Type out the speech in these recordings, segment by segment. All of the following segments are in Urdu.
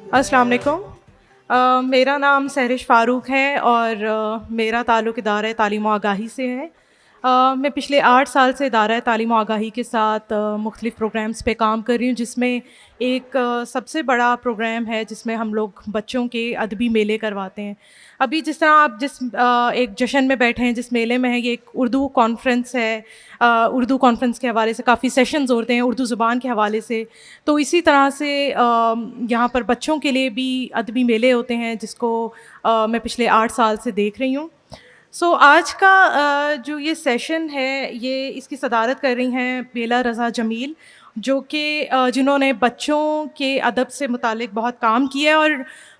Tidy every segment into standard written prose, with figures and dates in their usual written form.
السلام علیکم. میرا نام سہرش فاروق ہے اور میرا تعلق ادارہ تعلیم و آگاہی سے ہے. میں پچھلے 8 سال سے ادارہ تعلیم و آگاہی کے ساتھ مختلف پروگرامز پہ کام کر رہی ہوں، جس میں ایک سب سے بڑا پروگرام ہے جس میں ہم لوگ بچوں کے ادبی میلے کرواتے ہیں. ابھی جس طرح آپ جس ایک جشن میں بیٹھے ہیں، جس میلے میں ہے، یہ ایک اردو کانفرنس ہے. اردو کانفرنس کے حوالے سے کافی سیشنز ہوتے ہیں اردو زبان کے حوالے سے. تو اسی طرح سے یہاں پر بچوں کے لیے بھی ادبی میلے ہوتے ہیں، جس کو میں پچھلے 8 سال سے دیکھ رہی ہوں. آج کا جو یہ سیشن ہے، یہ اس کی صدارت کر رہی ہیں بیلا رضا جمیل، جو کہ جنہوں نے بچوں کے ادب سے متعلق بہت کام کیا ہے. اور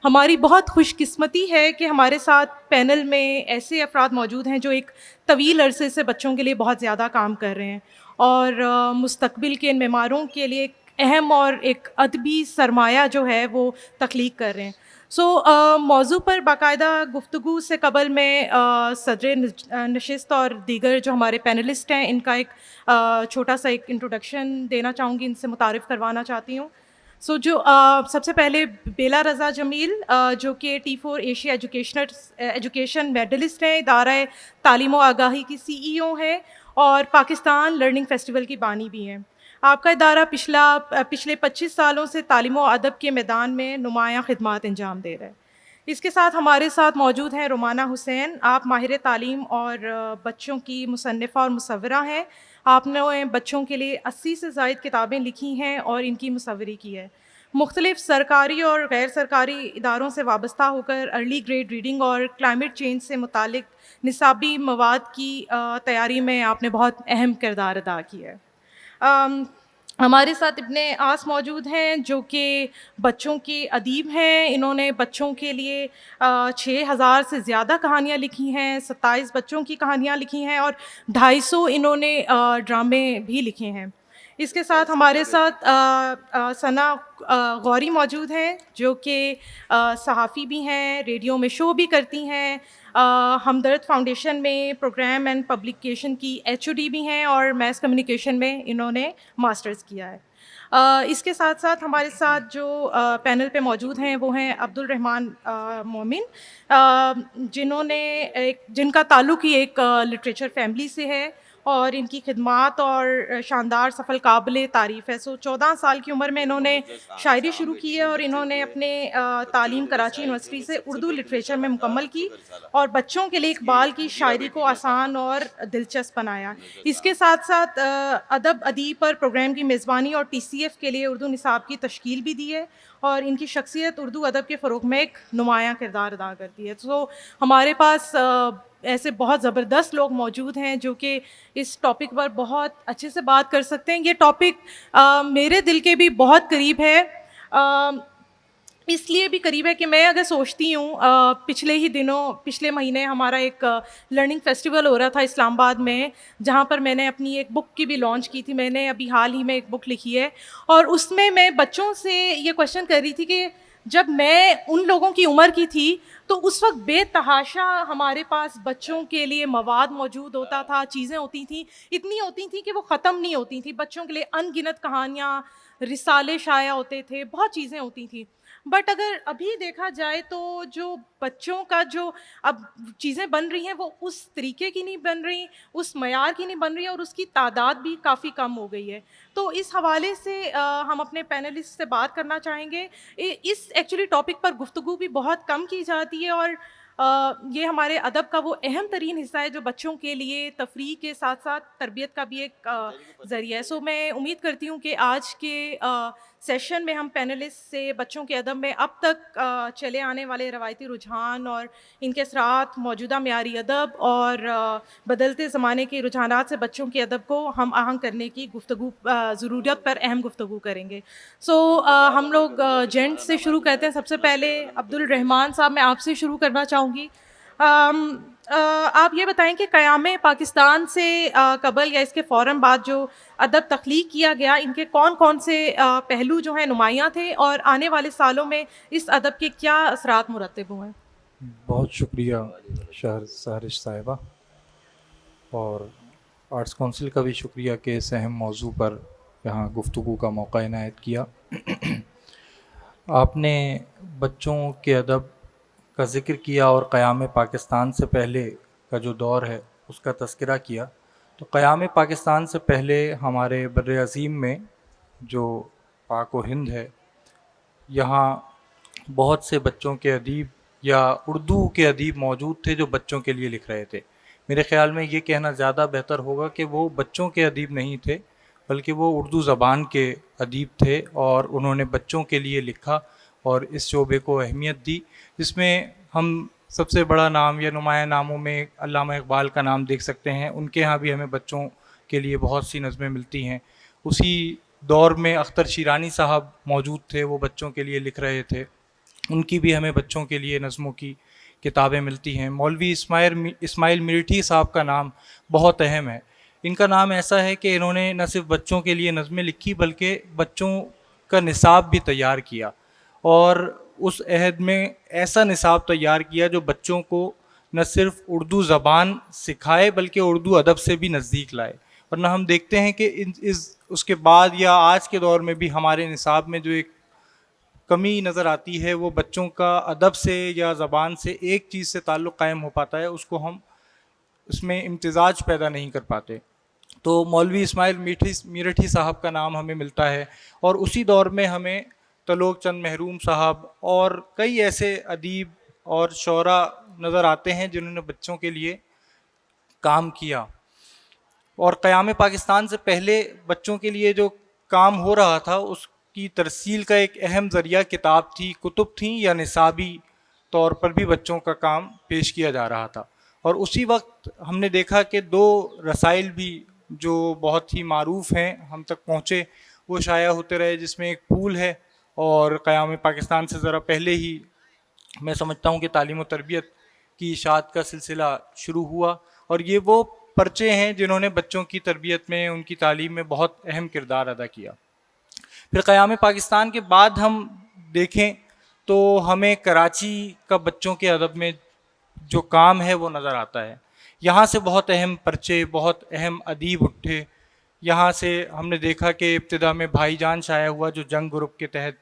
ہماری بہت خوش قسمتی ہے کہ ہمارے ساتھ پینل میں ایسے افراد موجود ہیں جو ایک طویل عرصے سے بچوں کے لیے بہت زیادہ کام کر رہے ہیں اور مستقبل کے ان معماروں کے لیے ایک اہم اور ایک ادبی سرمایہ جو ہے وہ تخلیق کر رہے ہیں. موضوع پر باقاعدہ گفتگو سے قبل میں صدر نشست اور دیگر جو ہمارے پینلسٹ ہیں، ان کا ایک چھوٹا سا ایک انٹروڈکشن دینا چاہوں گی، ان سے متعارف کروانا چاہتی ہوں. جو سب سے پہلے بیلا رضا جمیل، جو کہ T4 ایشیا ایجوکیشن میڈلسٹ ہیں، ادارہ تعلیم و آگاہی کی CEO ہیں اور پاکستان لرننگ فیسٹیول کی بانی بھی ہیں. آپ کا ادارہ پچھلے 25 سالوں سے تعلیم و ادب کے میدان میں نمایاں خدمات انجام دے رہا ہے. اس کے ساتھ ہمارے ساتھ موجود ہیں رومانہ حسین. آپ ماہر تعلیم اور بچوں کی مصنفہ اور مصورہ ہیں. آپ نے بچوں کے لیے 80 سے زائد کتابیں لکھی ہیں اور ان کی مصوری کی ہے. مختلف سرکاری اور غیر سرکاری اداروں سے وابستہ ہو کر ارلی گریڈ ریڈنگ اور کلائمیٹ چینج سے متعلق نصابی مواد کی تیاری میں آپ نے بہت اہم کردار ادا کیا ہے. ہمارے ساتھ ابن آس موجود ہیں، جو کہ بچوں کے ادیب ہیں. انہوں نے بچوں کے لیے 6000 سے زیادہ کہانیاں لکھی ہیں، 27 بچوں کی کہانیاں لکھی ہیں اور 250 انہوں نے ڈرامے بھی لکھے ہیں. اس کے ساتھ ہمارے ساتھ ثنا غوری موجود ہیں، جو کہ صحافی بھی ہیں، ریڈیو میں شو بھی کرتی ہیں، ہمدرد فاؤنڈیشن میں پروگرام اینڈ پبلیکیشن کی HOD بھی ہیں اور میس کمیونیکیشن میں انہوں نے ماسٹرز کیا ہے. اس کے ساتھ ساتھ ہمارے ساتھ جو پینل پہ موجود ہیں وہ ہیں عبدالرحمن مومن، جن کا تعلق ہی ایک لٹریچر فیملی سے ہے اور ان کی خدمات اور شاندار سفر قابل تعریف ہے. 14 سال کی عمر میں انہوں نے شاعری شروع کی ہے اور انہوں نے اپنے تعلیم کراچی یونیورسٹی سے اردو لٹریچر میں مکمل کی اور بچوں کے لیے اقبال کی شاعری کو آسان اور دلچسپ بنایا. اس کے ساتھ ساتھ ادب ادیب پر پروگرام کی میزبانی اور TCF کے لیے اردو نصاب کی تشکیل بھی دی ہے اور ان کی شخصیت اردو ادب کے فروغ میں ایک نمایاں کردار ادا کرتی ہے. ہمارے پاس ایسے بہت زبردست لوگ موجود ہیں جو کہ اس ٹاپک پر بہت اچھے سے بات کر سکتے ہیں. یہ ٹاپک میرے دل کے بھی بہت قریب ہے. اس لیے بھی قریب ہے کہ میں اگر سوچتی ہوں، پچھلے مہینے ہمارا ایک لرننگ فیسٹیول ہو رہا تھا اسلام آباد میں، جہاں پر میں نے اپنی ایک بک کی بھی لانچ کی تھی. میں نے ابھی حال ہی میں ایک بک لکھی ہے اور اس میں بچوں سے یہ کویشچن کر رہی تھی کہ جب میں ان لوگوں کی عمر کی تھی تو اس وقت بے تحاشا ہمارے پاس بچوں کے لیے مواد موجود ہوتا تھا، چیزیں ہوتی تھیں، اتنی ہوتی تھیں کہ وہ ختم نہیں ہوتی تھیں. بچوں کے لیے ان گنت کہانیاں، رسالے شائع ہوتے تھے، بہت چیزیں ہوتی تھیں. بٹ اگر ابھی دیکھا جائے تو جو بچوں کا جو اب چیزیں بن رہی ہیں وہ اس طریقے کی نہیں بن رہی، اس معیار کی نہیں بن رہی اور اس کی تعداد بھی کافی کم ہو گئی ہے. تو اس حوالے سے ہم اپنے پینلسٹ سے بات کرنا چاہیں گے. اس ایکچولی ٹاپک پر گفتگو بھی بہت کم کی جاتی ہے اور یہ ہمارے ادب کا وہ اہم ترین حصہ ہے جو بچوں کے لیے تفریح کے ساتھ ساتھ تربیت کا بھی ایک ذریعہ ہے. میں امید کرتی ہوں کہ آج کے سیشن میں ہم پینلسٹ سے بچوں کے ادب میں اب تک چلے آنے والے روایتی رجحان اور ان کے اثرات، موجودہ معیاری ادب اور بدلتے زمانے کے رجحانات سے بچوں کے ادب کو ہم آہنگ کرنے کی ضرورت پر اہم گفتگو کریں گے. ہم لوگ جینٹ سے شروع کرتے ہیں. سب سے پہلے عبدالرحمن صاحب، میں آپ سے شروع کرنا چاہوں گی. آپ یہ بتائیں کہ قیام پاکستان سے قبل یا اس کے فوراً بعد جو ادب تخلیق کیا گیا، ان کے کون کون سے پہلو جو ہیں نمایاں تھے اور آنے والے سالوں میں اس ادب کے کیا اثرات مرتب ہوئے ہیں؟ بہت شکریہ سہرش صاحبہ، اور آرٹس کونسل کا بھی شکریہ کہ اس اہم موضوع پر یہاں گفتگو کا موقع عنایت کیا. آپ نے بچوں کے ادب کا ذکر کیا اور قیام پاکستان سے پہلے کا جو دور ہے اس کا تذکرہ کیا. تو قیام پاکستان سے پہلے ہمارے بر عظیم میں جو پاک و ہند ہے، یہاں بہت سے بچوں کے ادیب یا اردو کے ادیب موجود تھے جو بچوں کے لیے لکھ رہے تھے. میرے خیال میں یہ کہنا زیادہ بہتر ہوگا کہ وہ بچوں کے ادیب نہیں تھے، بلکہ وہ اردو زبان کے ادیب تھے، اور انہوں نے بچوں کے لیے لکھا اور اس شعبے کو اہمیت دی، جس میں ہم سب سے بڑا نام یا نمایاں ناموں میں علامہ اقبال کا نام دیکھ سکتے ہیں. ان کے ہاں بھی ہمیں بچوں کے لیے بہت سی نظمیں ملتی ہیں. اسی دور میں اختر شیرانی صاحب موجود تھے، وہ بچوں کے لیے لکھ رہے تھے، ان کی بھی ہمیں بچوں کے لیے نظموں کی کتابیں ملتی ہیں. مولوی اسماعیل میرٹھی صاحب کا نام بہت اہم ہے. ان کا نام ایسا ہے کہ انہوں نے نہ صرف بچوں کے لیے نظمیں لکھی بلکہ بچوں کا نصاب بھی تیار کیا، اور اس عہد میں ایسا نصاب تیار کیا جو بچوں کو نہ صرف اردو زبان سکھائے بلکہ اردو ادب سے بھی نزدیک لائے. ورنہ ہم دیکھتے ہیں کہ اس کے بعد یا آج کے دور میں بھی ہمارے نصاب میں جو ایک کمی نظر آتی ہے وہ بچوں کا ادب سے یا زبان سے ایک چیز سے تعلق قائم ہو پاتا ہے، اس کو ہم اس میں امتزاج پیدا نہیں کر پاتے. تو مولوی اسماعیل میرٹھی صاحب کا نام ہمیں ملتا ہے، اور اسی دور میں ہمیں تلوک چند محروم صاحب اور کئی ایسے ادیب اور شعراء نظر آتے ہیں جنہوں نے بچوں کے لیے کام کیا. اور قیام پاکستان سے پہلے بچوں کے لیے جو کام ہو رہا تھا اس کی ترسیل کا ایک اہم ذریعہ کتاب تھی، کتب تھیں، یا نصابی طور پر بھی بچوں کا کام پیش کیا جا رہا تھا. اور اسی وقت ہم نے دیکھا کہ دو رسائل بھی جو بہت ہی معروف ہیں ہم تک پہنچے، وہ شائع ہوتے رہے، جس میں ایک پھول ہے، اور قیام پاکستان سے ذرا پہلے ہی میں سمجھتا ہوں کہ تعلیم و تربیت کی اشاعت کا سلسلہ شروع ہوا. اور یہ وہ پرچے ہیں جنہوں نے بچوں کی تربیت میں، ان کی تعلیم میں بہت اہم کردار ادا کیا. پھر قیام پاکستان کے بعد ہم دیکھیں تو ہمیں کراچی کا بچوں کے ادب میں جو کام ہے وہ نظر آتا ہے. یہاں سے بہت اہم پرچے، بہت اہم ادیب اٹھے. یہاں سے ہم نے دیکھا کہ ابتدا میں بھائی جان شائع ہوا جو جنگ گروپ کے تحت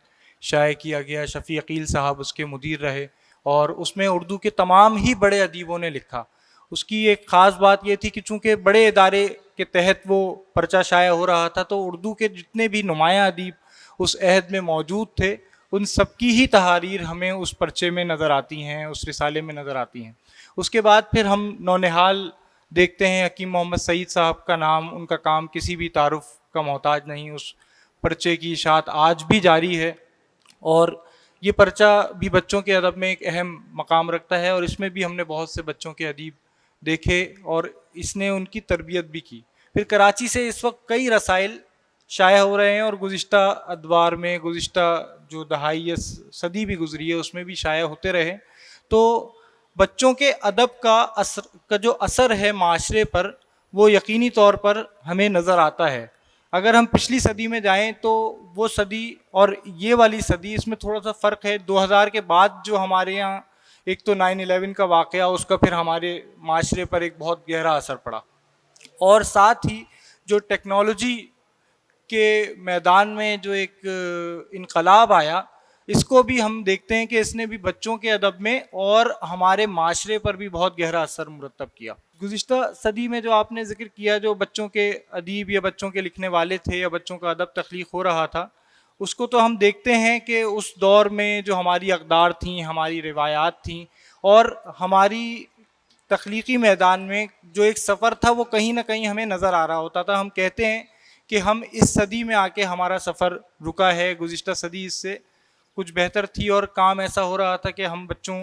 شائع کیا گیا. شفیع عقیل صاحب اس کے مدیر رہے، اور اس میں اردو کے تمام ہی بڑے ادیبوں نے لکھا. اس کی ایک خاص بات یہ تھی کہ چونکہ بڑے ادارے کے تحت وہ پرچہ شائع ہو رہا تھا، تو اردو کے جتنے بھی نمایاں ادیب اس عہد میں موجود تھے ان سب کی ہی تحاریر ہمیں اس پرچے میں نظر آتی ہیں، اس رسالے میں نظر آتی ہیں. اس کے بعد پھر ہم نونہال دیکھتے ہیں، حکیم محمد سعید صاحب کا نام، ان کا کام کسی بھی تعارف کا محتاج نہیں. اس پرچے کی اشاعت آج بھی جاری ہے، اور یہ پرچہ بھی بچوں کے ادب میں ایک اہم مقام رکھتا ہے، اور اس میں بھی ہم نے بہت سے بچوں کے ادیب دیکھے اور اس نے ان کی تربیت بھی کی. پھر کراچی سے اس وقت کئی رسائل شائع ہو رہے ہیں، اور گزشتہ ادوار میں، گزشتہ جو دہائی یا صدی بھی گزری ہے اس میں بھی شائع ہوتے رہے. تو بچوں کے ادب کا جو اثر ہے معاشرے پر، وہ یقینی طور پر ہمیں نظر آتا ہے. اگر ہم پچھلی صدی میں جائیں تو وہ صدی اور یہ والی صدی، اس میں تھوڑا سا فرق ہے. 2000 کے بعد جو ہمارے یہاں ایک تو 9/11 کا واقعہ، اس کا پھر ہمارے معاشرے پر ایک بہت گہرا اثر پڑا، اور ساتھ ہی جو ٹیکنالوجی کے میدان میں جو ایک انقلاب آیا، اس کو بھی ہم دیکھتے ہیں کہ اس نے بھی بچوں کے ادب میں اور ہمارے معاشرے پر بھی بہت گہرا اثر مرتب کیا. گزشتہ صدی میں جو آپ نے ذکر کیا، جو بچوں کے ادیب یا بچوں کے لکھنے والے تھے یا بچوں کا ادب تخلیق ہو رہا تھا، اس کو تو ہم دیکھتے ہیں کہ اس دور میں جو ہماری اقدار تھیں، ہماری روایات تھیں، اور ہماری تخلیقی میدان میں جو ایک سفر تھا وہ کہیں نہ کہیں ہمیں نظر آ رہا ہوتا تھا. ہم کہتے ہیں کہ ہم اس صدی میں آ کے ہمارا سفر رکا ہے، گزشتہ صدی اس سے کچھ بہتر تھی، اور کام ایسا ہو رہا تھا کہ ہم بچوں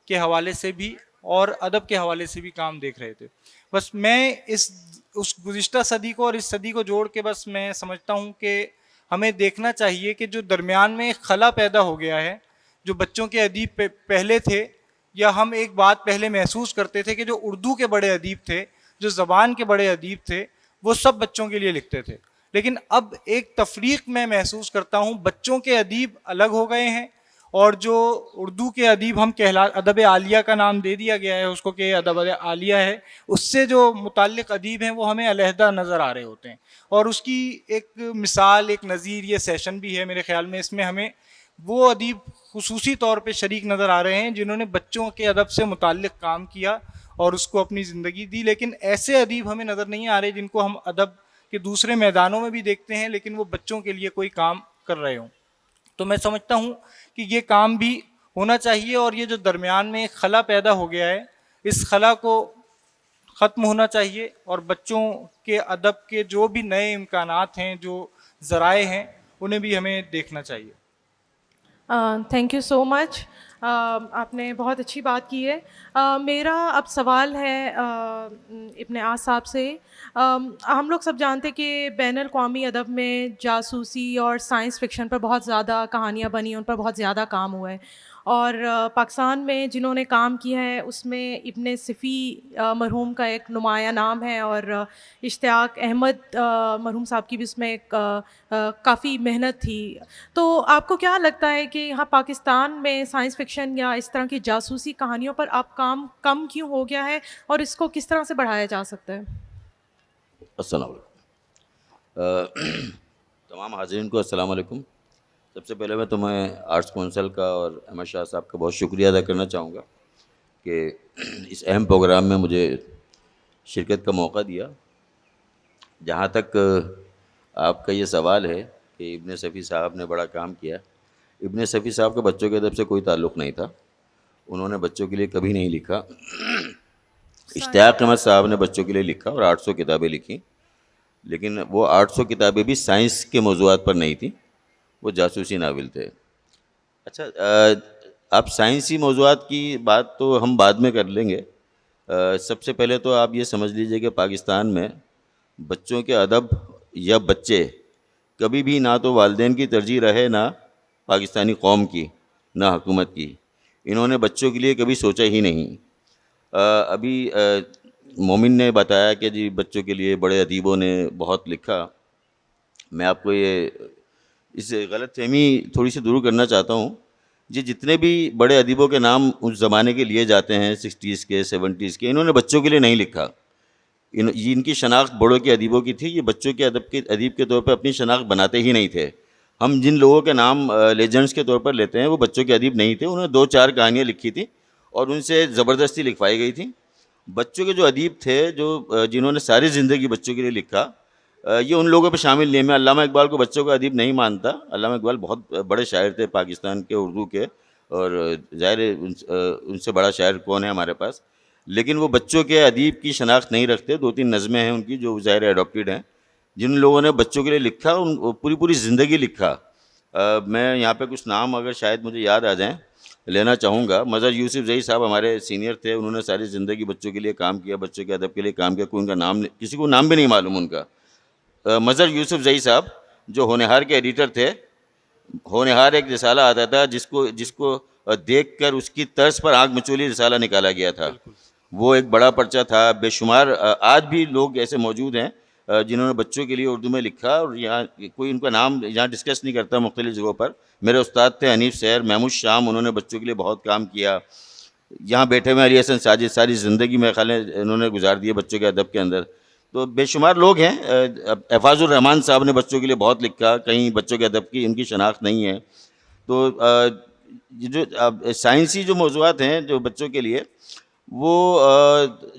کے حوالے سے بھی اور ادب کے حوالے سے بھی کام دیکھ رہے تھے. بس میں اس گزشتہ صدی کو اور اس صدی کو جوڑ کے بس میں سمجھتا ہوں کہ ہمیں دیکھنا چاہیے کہ جو درمیان میں ایک خلا پیدا ہو گیا ہے، جو بچوں کے ادیب پہلے تھے، یا ہم ایک بات پہلے محسوس کرتے تھے کہ جو اردو کے بڑے ادیب تھے، جو زبان کے بڑے ادیب تھے، وہ سب بچوں کے لیے لکھتے تھے. لیکن اب ایک تفریق میں محسوس کرتا ہوں، بچوں کے ادیب الگ ہو گئے ہیں، اور جو اردو کے ادیب ہم ادب عالیہ کا نام دے دیا گیا ہے اس کو کہ ادب عالیہ ہے، اس سے جو متعلق ادیب ہیں وہ ہمیں علیحدہ نظر آ رہے ہوتے ہیں. اور اس کی ایک مثال، ایک نظیر یہ سیشن بھی ہے میرے خیال میں. اس میں ہمیں وہ ادیب خصوصی طور پہ شریک نظر آ رہے ہیں جنہوں نے بچوں کے ادب سے متعلق کام کیا اور اس کو اپنی زندگی دی. لیکن ایسے ادیب ہمیں نظر نہیں آ رہے جن کو ہم ادب کے دوسرے میدانوں میں بھی دیکھتے ہیں لیکن وہ بچوں کے لیے کوئی کام کر رہے ہوں. تو میں سمجھتا ہوں کہ یہ کام بھی ہونا چاہیے اور یہ جو درمیان میں ایک خلا پیدا ہو گیا ہے اس خلا کو ختم ہونا چاہیے اور بچوں کے ادب کے جو بھی نئے امکانات ہیں جو ذرائع ہیں انہیں بھی ہمیں دیکھنا چاہیے. تھینک یو سو مچ. آپ نے بہت اچھی بات کی ہے. میرا اب سوال ہے ابن عاص صاحب سے. ہم لوگ سب جانتے کہ بین الاقوامی ادب میں جاسوسی اور سائنس فکشن پر بہت زیادہ کہانیاں بنی ہیں, ان پر بہت زیادہ کام ہوا ہے, اور پاکستان میں جنہوں نے کام کیا ہے اس میں ابن صفی مرحوم کا ایک نمایاں نام ہے, اور اشتیاق احمد مرحوم صاحب کی بھی اس میں ایک کافی محنت تھی. تو آپ کو کیا لگتا ہے کہ یہاں پاکستان میں سائنس فکشن یا اس طرح کی جاسوسی کہانیوں پر آپ کام کم کیوں ہو گیا ہے اور اس کو کس طرح سے بڑھایا جا سکتا ہے؟ السلام علیکم. تمام حاضرین کو السلام علیکم. سب سے پہلے میں تمہیں آرٹس کونسل کا اور احمد شاہ صاحب کا بہت شکریہ ادا کرنا چاہوں گا کہ اس اہم پروگرام میں مجھے شرکت کا موقع دیا. جہاں تک آپ کا یہ سوال ہے کہ ابن صفی صاحب نے بڑا کام کیا, ابن صفی صاحب کا بچوں کے ادب سے کوئی تعلق نہیں تھا, انہوں نے بچوں کے لیے کبھی نہیں لکھا. اشتیاق احمد صاحب نے بچوں کے لیے لکھا اور 800 کتابیں لکھیں, لیکن وہ 800 کتابیں بھی سائنس کے موضوعات پر نہیں تھیں, وہ جاسوسی ناول تھے. اچھا, آپ سائنسی موضوعات کی بات تو ہم بعد میں کر لیں گے. سب سے پہلے تو آپ یہ سمجھ لیجئے کہ پاکستان میں بچوں کے ادب یا بچے کبھی بھی نہ تو والدین کی ترجیح رہے, نہ پاکستانی قوم کی, نہ حکومت کی. انہوں نے بچوں کے لیے کبھی سوچا ہی نہیں. ابھی مومن نے بتایا کہ جی بچوں کے لیے بڑے ادیبوں نے بہت لکھا. میں آپ کو یہ اس غلط فہمی تھوڑی سی دور کرنا چاہتا ہوں. جی جتنے بھی بڑے ادیبوں کے نام اس زمانے کے لیے جاتے ہیں 60s کے 70s کے, انہوں نے بچوں کے لیے نہیں لکھا. ان کی شناخت بڑوں کے ادیبوں کی تھی, یہ بچوں کے ادیب کے طور پر اپنی شناخت بناتے ہی نہیں تھے. ہم جن لوگوں کے نام لیجنڈس کے طور پر لیتے ہیں وہ بچوں کے ادیب نہیں تھے, انہوں نے 2-4 کہانیاں لکھی تھیں اور ان سے زبردستی لکھوائی گئی تھیں. بچوں کے جو ادیب تھے جنہوں نے ساری زندگی بچوں کے لیے لکھا, یہ ان لوگوں پہ شامل نہیں. میں علامہ اقبال کو بچوں کا ادیب نہیں مانتا. علامہ اقبال بہت بڑے شاعر تھے پاکستان کے اردو کے, اور ظاہر ان سے بڑا شاعر کون ہے ہمارے پاس, لیکن وہ بچوں کے ادیب کی شناخت نہیں رکھتے. 2-3 نظمیں ہیں ان کی جو ظاہر ایڈاپٹیڈ ہیں. جن لوگوں نے بچوں کے لیے لکھا ان پوری زندگی لکھا. میں یہاں پہ کچھ نام اگر شاید مجھے یاد آ جائیں لینا چاہوں گا. مظہر یوسف زئی صاحب ہمارے سینئر تھے, انہوں نے ساری زندگی بچوں کے لیے کام کیا, بچوں کے ادب کے لیے کام کیا. کوئی ان کا نام کسی کو نام بھی نہیں معلوم ان کا. مظہر یوسف زئی صاحب جو ہونہار کے ایڈیٹر تھے, ہونہار ایک رسالہ آتا تھا جس کو دیکھ کر اس کی طرز پر آنکھ مچولی رسالہ نکالا گیا تھا. وہ ایک بڑا پرچہ تھا. بے شمار آج بھی لوگ ایسے موجود ہیں جنہوں نے بچوں کے لیے اردو میں لکھا, اور یہاں کوئی ان کا نام یہاں ڈسکس نہیں کرتا مختلف جگہوں پر. میرے استاد تھے حنیف سیر, محمود شام, انہوں نے بچوں کے لیے بہت کام کیا. یہاں بیٹھے ہوئے علی حسن ساجد, ساری زندگی میں خیال ہے انہوں نے گزار دی بچوں کے ادب کے اندر. تو بے شمار لوگ ہیں. احفاظ الرحمان صاحب نے بچوں کے لیے بہت لکھا, کہیں بچوں کے ادب کی ان کی شناخت نہیں ہے. تو جو سائنسی جو موضوعات ہیں جو بچوں کے لیے, وہ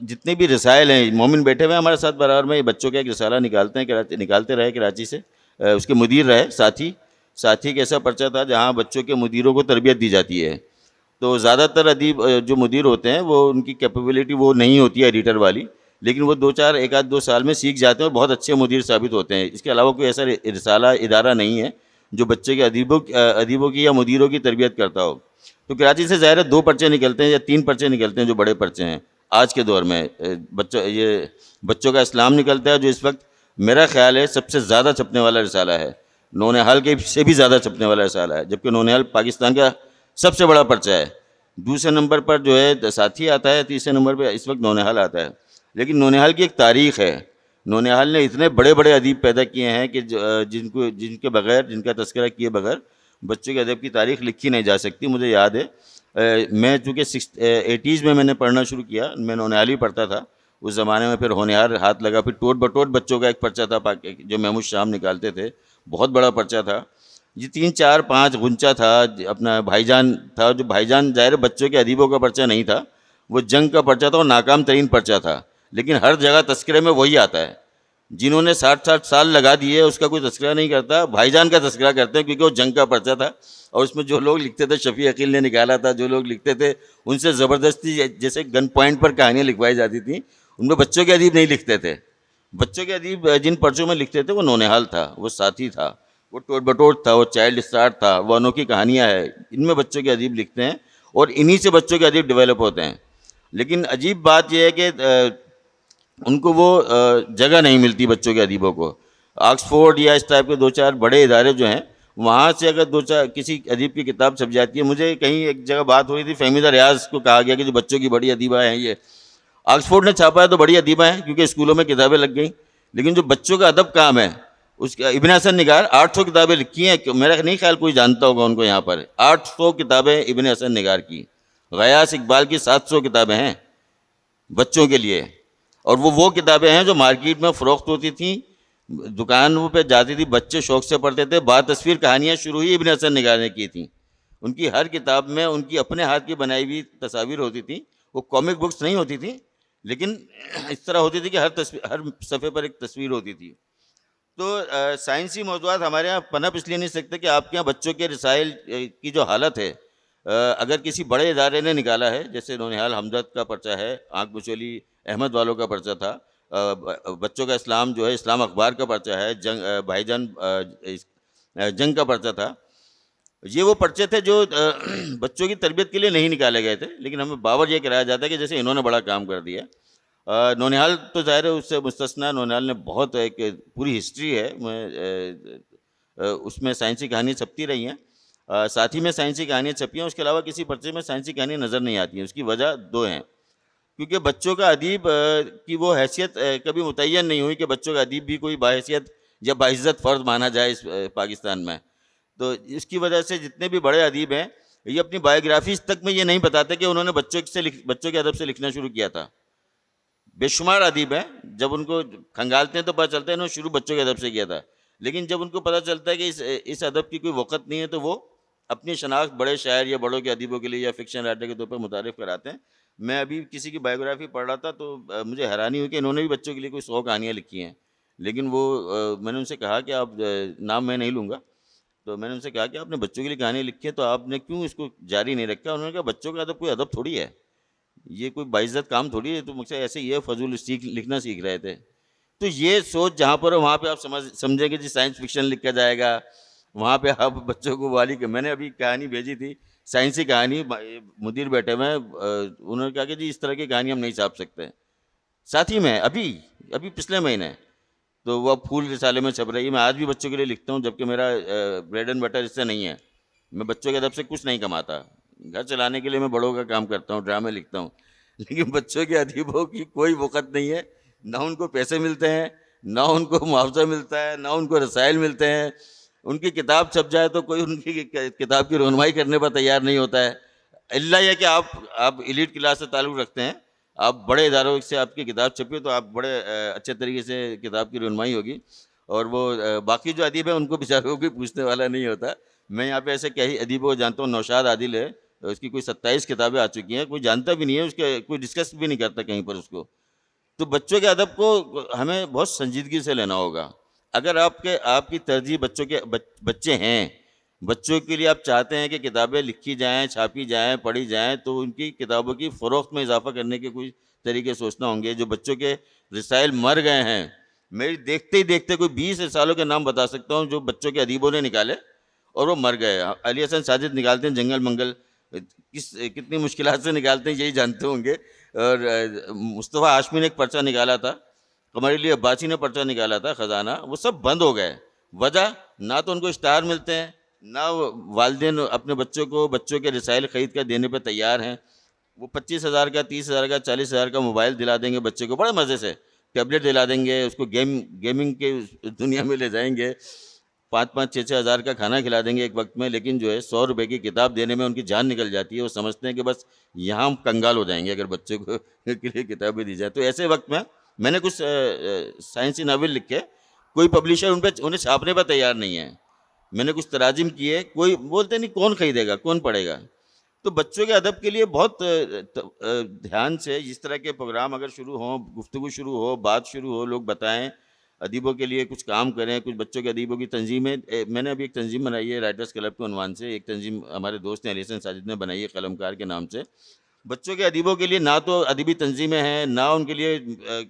جتنے بھی رسائل ہیں, مومن بیٹھے ہوئے ہمارے ساتھ برابر میں, بچوں کا ایک رسالہ نکالتے رہے کراچی سے. اس کے مدیر رہے ساتھی ایک ایسا پرچہ تھا جہاں بچوں کے مدیروں کو تربیت دی جاتی ہے. تو زیادہ تر ادیب جو مدیر ہوتے ہیں وہ ان کی کیپیبلٹی وہ نہیں ہوتی ہے ایڈیٹر والی, لیکن وہ 1-2 سال میں سیکھ جاتے ہیں اور بہت اچھے مدیر ثابت ہوتے ہیں. اس کے علاوہ کوئی ایسا رسالہ ادارہ نہیں ہے جو بچے کے ادیبوں کی یا مدیروں کی تربیت کرتا ہو. تو کراچی سے ظاہر ہے 2 پرچے نکلتے ہیں یا 3 پرچے نکلتے ہیں جو بڑے پرچے ہیں آج کے دور میں. بچوں کا اسلام نکلتا ہے جو اس وقت میرا خیال ہے سب سے زیادہ چھپنے والا رسالہ ہے. نونہال کے سے بھی زیادہ چھپنے والا رسالہ ہے, جبکہ نونہال پاکستان کا سب سے بڑا پرچہ ہے. دوسرے نمبر پر جو ہے ساتھی آتا ہے, تیسرے نمبر پہ اس وقت نونہال آتا ہے. لیکن نونہال کی ایک تاریخ ہے. نونہال نے اتنے بڑے ادیب پیدا کیے ہیں کہ جن کے بغیر, جن کا تذکرہ کیے بغیر بچوں کے ادب کی تاریخ لکھی نہیں جا سکتی. مجھے یاد ہے میں چونکہ 80s میں نے پڑھنا شروع کیا, میں نونہال ہی پڑھتا تھا اس زمانے میں. پھر ہونہار ہاتھ لگا, پھر ٹوٹ بٹوٹ بچوں کا ایک پرچہ تھا جو محمود شام نکالتے تھے, بہت بڑا پرچہ تھا. یہ 3 4 5 غنچہ تھا، اپنا بھائی جان تھا، جو بھائی جان ظاہر بچوں کے ادیبوں کا پرچہ نہیں تھا، وہ جنگ کا پرچہ تھا اور ناکام ترین پرچہ تھا، لیکن ہر جگہ تذکرے میں وہی آتا ہے. جنہوں نے 60 سال لگا دیے اس کا کوئی تذکرہ نہیں کرتا، بھائی جان کا تذکرہ کرتے ہیں، کیونکہ وہ جنگ کا پرچہ تھا. اور اس میں جو لوگ لکھتے تھے، شفیع عقیل نے نکالا تھا، جو لوگ لکھتے تھے ان سے زبردستی جیسے گن پوائنٹ پر کہانیاں لکھوائی جاتی تھیں. ان میں بچوں کے ادیب نہیں لکھتے تھے. بچوں کے ادیب جن پرچوں میں لکھتے تھے وہ نونہال تھا، وہ ساتھی تھا، وہ ٹوٹ بٹوٹ تھا، وہ چائلڈ اسٹار تھا، وہ انوکھی کہانیاں ہے. ان میں بچوں کے ادیب لکھتے ہیں اور انہی سے بچوں کے ادیب ڈیولپ ہوتے ہیں. لیکن عجیب بات یہ ہے کہ ان کو وہ جگہ نہیں ملتی بچوں کے ادیبوں کو. آکسفورڈ یا اس ٹائپ کے 2 4 بڑے ادارے جو ہیں، وہاں سے اگر 2 4 کسی ادیب کی کتاب چھپ جاتی ہے. مجھے کہیں ایک جگہ بات ہو رہی تھی، فہمیدہ ریاض کو کہا گیا کہ جو بچوں کی بڑی ادیبہ ہیں، یہ آکسفورڈ نے چھاپا ہے تو بڑی ادیبہ ہیں کیونکہ اسکولوں میں کتابیں لگ گئیں. لیکن جو بچوں کا ادب کام ہے، اس کا ابن حسن نگار 800 کتابیں لکھی ہیں. میرا نہیں خیال کوئی جانتا ہوگا ان کو یہاں پر. 800 کتابیں ابن حسن نگار کی. غیاث اقبال کی 700 کتابیں ہیں بچوں کے لیے. اور وہ کتابیں ہیں جو مارکیٹ میں فروخت ہوتی تھیں، دکانوں پہ جاتی تھی، بچے شوق سے پڑھتے تھے. با تصویر کہانیاں شروع ہی ابن حسن نگار نے کی تھیں. ان کی ہر کتاب میں ان کی اپنے ہاتھ کی بنائی ہوئی تصاویر ہوتی تھیں. وہ کامک بکس نہیں ہوتی تھیں، لیکن اس طرح ہوتی تھی کہ ہر صفحے پر ایک تصویر ہوتی تھی. تو سائنسی موضوعات ہمارے یہاں پنپ اس لیے نہیں سکتے کہ آپ کے یہاں بچوں کے رسائل کی جو حالت ہے، اگر کسی بڑے ادارے نے نکالا ہے، جیسے نونہال ہمدرد کا پرچہ ہے، آنکھ بچولی احمد والوں کا پرچہ تھا، بچوں کا اسلام جو ہے اسلام اخبار کا پرچہ ہے، بھائی جان جنگ کا پرچہ تھا. یہ وہ پرچے تھے جو بچوں کی تربیت کے لیے نہیں نکالے گئے تھے، لیکن ہمیں باور یہ کرایا جاتا ہے کہ جیسے انہوں نے بڑا کام کر دیا. نونہال تو ظاہر ہے اس سے مستثنا. نونہال نے بہت ایک پوری ہسٹری ہے، اس میں سائنسی کہانیاں چھپتی رہی ہیں، ساتھ ہی میں سائنسی کہانیاں چھپی ہیں. اس کے علاوہ کسی پرچے میں سائنسی کہانیاں نظر نہیں آتی ہیں. اس کی وجہ 2 ہیں. کیونکہ بچوں کا ادیب کی وہ حیثیت کبھی متعین نہیں ہوئی کہ بچوں کا ادیب بھی کوئی باحیثیت یا باعزت فرد مانا جائے اس پاکستان میں. تو اس کی وجہ سے جتنے بھی بڑے ادیب ہیں، یہ اپنی بایوگرافیز تک میں یہ نہیں بتاتے کہ انہوں نے بچوں کے ادب سے لکھنا شروع کیا تھا. بے شمار ادیب ہیں، جب ان کو کھنگالتے ہیں تو پتہ چلتا ہے انہوں نے شروع بچوں کے ادب سے کیا تھا. لیکن جب ان کو پتہ چلتا ہے کہ اس ادب کی کوئی وقت نہیں ہے، تو وہ اپنی شناخت بڑے شاعر یا بڑوں کے ادیبوں کے لیے یا فکشن رائٹر کے طور پر متعارف کراتے ہیں. میں ابھی کسی کی بایوگرافی پڑھ رہا تھا تو مجھے حیرانی ہوئی کہ انہوں نے بھی بچوں کے لیے کوئی 100 کہانیاں لکھی ہیں. لیکن وہ میں نے ان سے کہا کہ آپ، نام میں نہیں لوں گا، تو میں نے ان سے کہا کہ آپ نے بچوں کے لیے کہانیاں لکھی ہیں تو آپ نے کیوں اس کو جاری نہیں رکھا؟ انہوں نے کہا بچوں کا ادب کوئی ادب تھوڑی ہے، یہ کوئی باعزت کام تھوڑی ہے، تو مجھ سے ایسے یہ فضول لکھنا سیکھ رہے تھے. تو یہ سوچ جہاں پر وہاں پہ آپ سمجھیں کہ جی سائنس فکشن لکھا جائے گا، وہاں پہ آپ بچوں کو والی کہ میں نے ابھی کہانی بھیجی تھی، سائنسی کہانی، مدیر بیٹھے ہوئے ہیں، انہوں نے کہا کہ جی اس طرح کی کہانی ہم نہیں چھاپ سکتے. ساتھ ہی میں ابھی پچھلے مہینے تو وہ پھول رسالے میں چھپ رہی ہے. میں آج بھی بچوں کے لیے لکھتا ہوں، جبکہ میرا بریڈ اینڈ بٹر اس سے نہیں ہے. میں بچوں کے ادب سے کچھ نہیں کماتا، گھر چلانے کے لیے میں بڑوں کا کام کرتا ہوں، ڈرامے لکھتا ہوں. لیکن بچوں کے ادیبوں کی کوئی وقت نہیں ہے، نہ ان کو پیسے ملتے ہیں، نہ ان کو معاوضہ ملتا ہے، نہ ان کو رسائل ملتے ہیں. ان کی کتاب چھپ جائے تو کوئی ان کی کتاب کی رونمائی کرنے پر تیار نہیں ہوتا ہے. اللہ یہ کہ آپ ایلیٹ کلاس سے تعلق رکھتے ہیں، آپ بڑے اداروں سے آپ کی کتاب چھپی تو آپ بڑے اچھے طریقے سے کتاب کی رونمائی ہوگی. اور وہ باقی جو ادیب ہیں ان کو بیچاروں کو پوچھنے والا نہیں ہوتا. میں یہاں پہ ایسے کئی ادیبوں کو جانتا ہوں. نوشاد عادل ہے، اس کی کوئی 27 کتابیں آ چکی ہیں، کوئی جانتا بھی نہیں ہے، اس کے کوئی ڈسکس بھی نہیں کرتا کہیں پر اس کو. تو بچوں کے ادب کو ہمیں بہت سنجیدگی سے لینا ہوگا. اگر آپ کی ترجیح بچے ہیں، بچوں کے لیے آپ چاہتے ہیں کہ کتابیں لکھی جائیں، چھاپی جائیں، پڑھی جائیں، تو ان کی کتابوں کی فروخت میں اضافہ کرنے کے کچھ طریقے سوچنا ہوں گے. جو بچوں کے رسائل مر گئے ہیں، میری دیکھتے ہی دیکھتے کوئی 20 سالوں کے نام بتا سکتا ہوں جو بچوں کے ادیبوں نے نکالے اور وہ مر گئے. علی حسن ساجد نکالتے ہیں جنگل منگل، کتنی مشکلات سے نکالتے ہیں یہی جانتے ہوں گے. اور مصطفیٰ ہاشمی نے ایک پرچہ نکالا تھا، قمر علی عباسی نے پرچہ نکالا تھا خزانہ، وہ سب بند ہو گئے. وجہ نہ تو ان کو اسٹار ملتے ہیں، نہ والدین اپنے بچوں کے رسائل خرید کر دینے پہ تیار ہیں. وہ 25,000 کا، 30,000 کا، 40,000 کا موبائل دلا دیں گے بچے کو بڑے مزے سے، ٹیبلٹ دلا دیں گے اس کو، گیمنگ کے دنیا میں لے جائیں گے، 5,000 6,000 کا کھانا کھلا دیں گے ایک وقت میں. لیکن جو ہے 100 روپے کی کتاب دینے میں ان کی جان نکل جاتی ہے. وہ سمجھتے ہیں کہ بس یہاں ہم کنگال ہو جائیں گے اگر بچے کو کے لیے کتابیں دی جائے. تو ایسے وقت میں نے کچھ سائنسی ناول لکھے، کوئی پبلیشر انہیں چھاپنے پر تیار نہیں ہے. میں نے کچھ تراجم کیے, کوئی بولتے نہیں کون خریدے گا, کون پڑھے گا. تو بچوں کے ادب کے لیے بہت دھیان سے جس طرح کے پروگرام اگر شروع ہوں, گفتگو شروع ہو, بات شروع ہو, لوگ بتائیں, ادیبوں کے لیے کچھ کام کریں, کچھ بچوں کے ادیبوں کی تنظیمیں. میں نے ابھی ایک تنظیم بنائی ہے رائٹرز کلب کے عنوان سے, ایک تنظیم ہمارے دوست نے علی حسن ساجد نے بنائی ہے قلمکار کے نام سے. بچوں کے ادیبوں کے لیے نہ تو ادبی تنظیمیں ہیں, نہ ان کے لیے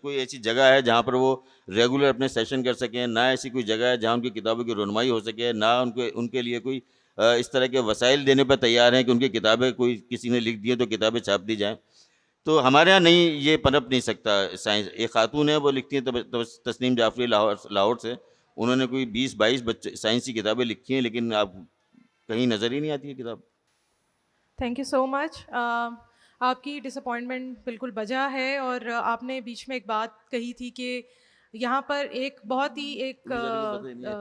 کوئی ایسی جگہ ہے جہاں پر وہ ریگولر اپنے سیشن کر سکیں, نہ ایسی کوئی جگہ ہے جہاں ان کی کتابوں کی رونمائی ہو سکے, نہ ان کے لیے کوئی اس طرح کے وسائل دینے پر تیار ہیں کہ ان کی کتابیں کوئی کسی نے لکھ دی ہیں تو کتابیں چھاپ دی جائیں. تو ہمارے ہاں نہیں, یہ پنپ نہیں سکتا سائنس. ایک خاتون ہے وہ لکھتی ہیں تسنیم جعفری لاہور سے, انہوں نے کوئی 20-22 بچے سائنسی کتابیں لکھی ہیں, لیکن آپ کہیں نظر ہی نہیں آتی ہے کتاب. تھینک یو سو مچ. آپ کی ڈس اپوائنٹمنٹ بالکل بجا ہے, اور آپ نے بیچ میں ایک بات کہی تھی کہ یہاں پر ایک بہت ہی ایک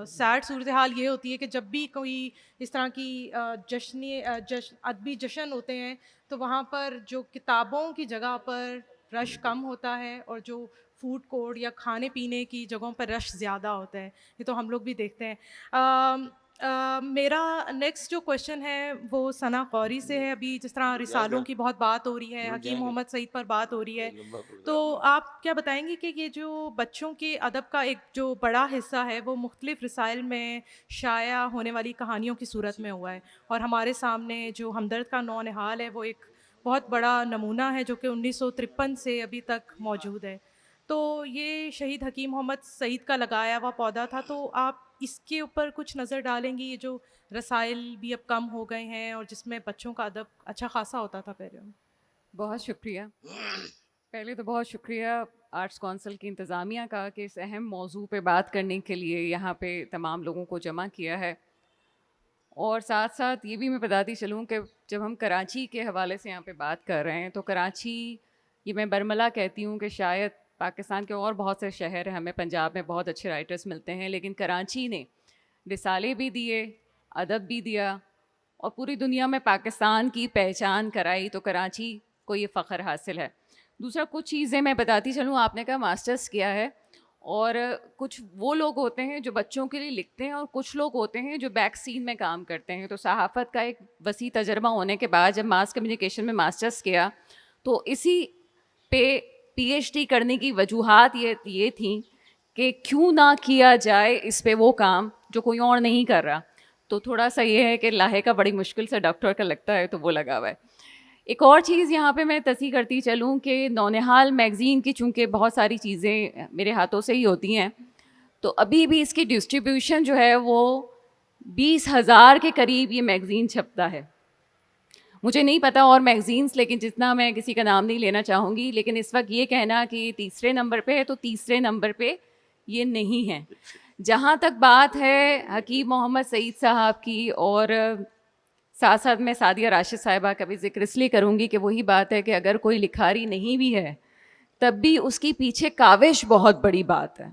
سیڈ صورتحال یہ ہوتی ہے کہ جب بھی کوئی اس طرح کی ادبی جشن ہوتے ہیں تو وہاں پر جو کتابوں کی جگہ پر رش کم ہوتا ہے, اور جو فوڈ کورٹ یا کھانے پینے کی جگہوں پر رش زیادہ ہوتا ہے. یہ تو ہم لوگ بھی دیکھتے ہیں. میرا نیکسٹ جو کویشچن ہے وہ ثنا قوری سے ہے. ابھی جس طرح رسالوں کی بہت بات ہو رہی ہے, حکیم محمد سعید پر بات ہو رہی ہے, تو آپ کیا بتائیں گے کہ یہ جو بچوں کے ادب کا ایک جو بڑا حصہ ہے وہ مختلف رسائل میں شائع ہونے والی کہانیوں کی صورت میں ہوا ہے, اور ہمارے سامنے جو ہمدرد کا نونہال ہے وہ ایک بہت بڑا نمونہ ہے جو کہ 1953 سے ابھی تک موجود ہے. تو یہ شہید حکیم محمد سعید کا لگایا ہوا پودا تھا, تو آپ اس کے اوپر کچھ نظر ڈالیں گی؟ یہ جو رسائل بھی اب کم ہو گئے ہیں اور جس میں بچوں کا ادب اچھا خاصا ہوتا تھا پہلے. بہت شکریہ. پہلے تو بہت شکریہ آرٹس کونسل کی انتظامیہ کا کہ اس اہم موضوع پہ بات کرنے کے لیے یہاں پہ تمام لوگوں کو جمع کیا ہے. اور ساتھ ساتھ یہ بھی میں بتاتی چلوں کہ جب ہم کراچی کے حوالے سے یہاں پہ بات کر رہے ہیں تو کراچی, یہ میں برملا کہتی ہوں کہ شاید پاکستان کے اور بہت سے شہر ہیں, ہمیں پنجاب میں بہت اچھے رائٹرز ملتے ہیں, لیکن کراچی نے رسالے بھی دیے, ادب بھی دیا, اور پوری دنیا میں پاکستان کی پہچان کرائی, تو کراچی کو یہ فخر حاصل ہے. دوسرا کچھ چیزیں میں بتاتی چلوں, آپ نے کہا ماسٹرز کیا ہے, اور کچھ وہ لوگ ہوتے ہیں جو بچوں کے لیے لکھتے ہیں, اور کچھ لوگ ہوتے ہیں جو بیک سین میں کام کرتے ہیں. تو صحافت کا ایک وسیع تجربہ ہونے کے بعد جب ماس کمیونیکیشن میں ماسٹرز کیا تو اسی پہ پی ایچ ڈی کرنے کی وجوہات یہ تھیں کہ کیوں نہ کیا جائے اس پہ وہ کام جو کوئی اور نہیں کر رہا. تو تھوڑا سا یہ ہے کہ لاہے کا بڑی مشکل سے ڈاکٹر کا لگتا ہے, تو وہ لگا ہوا ہے. ایک اور چیز یہاں پہ میں تصحیح کرتی چلوں کہ نونہال میگزین کی چونکہ بہت ساری چیزیں میرے ہاتھوں سے ہی ہوتی ہیں, تو ابھی بھی اس کی ڈسٹریبیوشن جو ہے وہ 20,000 کے قریب یہ میگزین چھپتا ہے. مجھے نہیں پتہ اور میگزینس, لیکن جتنا میں کسی کا نام نہیں لینا چاہوں گی, لیکن اس وقت یہ کہنا کہ یہ تیسرے نمبر پہ ہے تو تیسرے نمبر پہ یہ نہیں ہے. جہاں تک بات ہے حکیم محمد سعید صاحب کی, اور ساتھ ساتھ میں سعدیہ راشد صاحبہ کا بھی ذکر اس لیے کروں گی کہ وہی بات ہے کہ اگر کوئی لکھاری نہیں بھی ہے تب بھی اس کی پیچھے کاوش بہت بڑی بات ہے.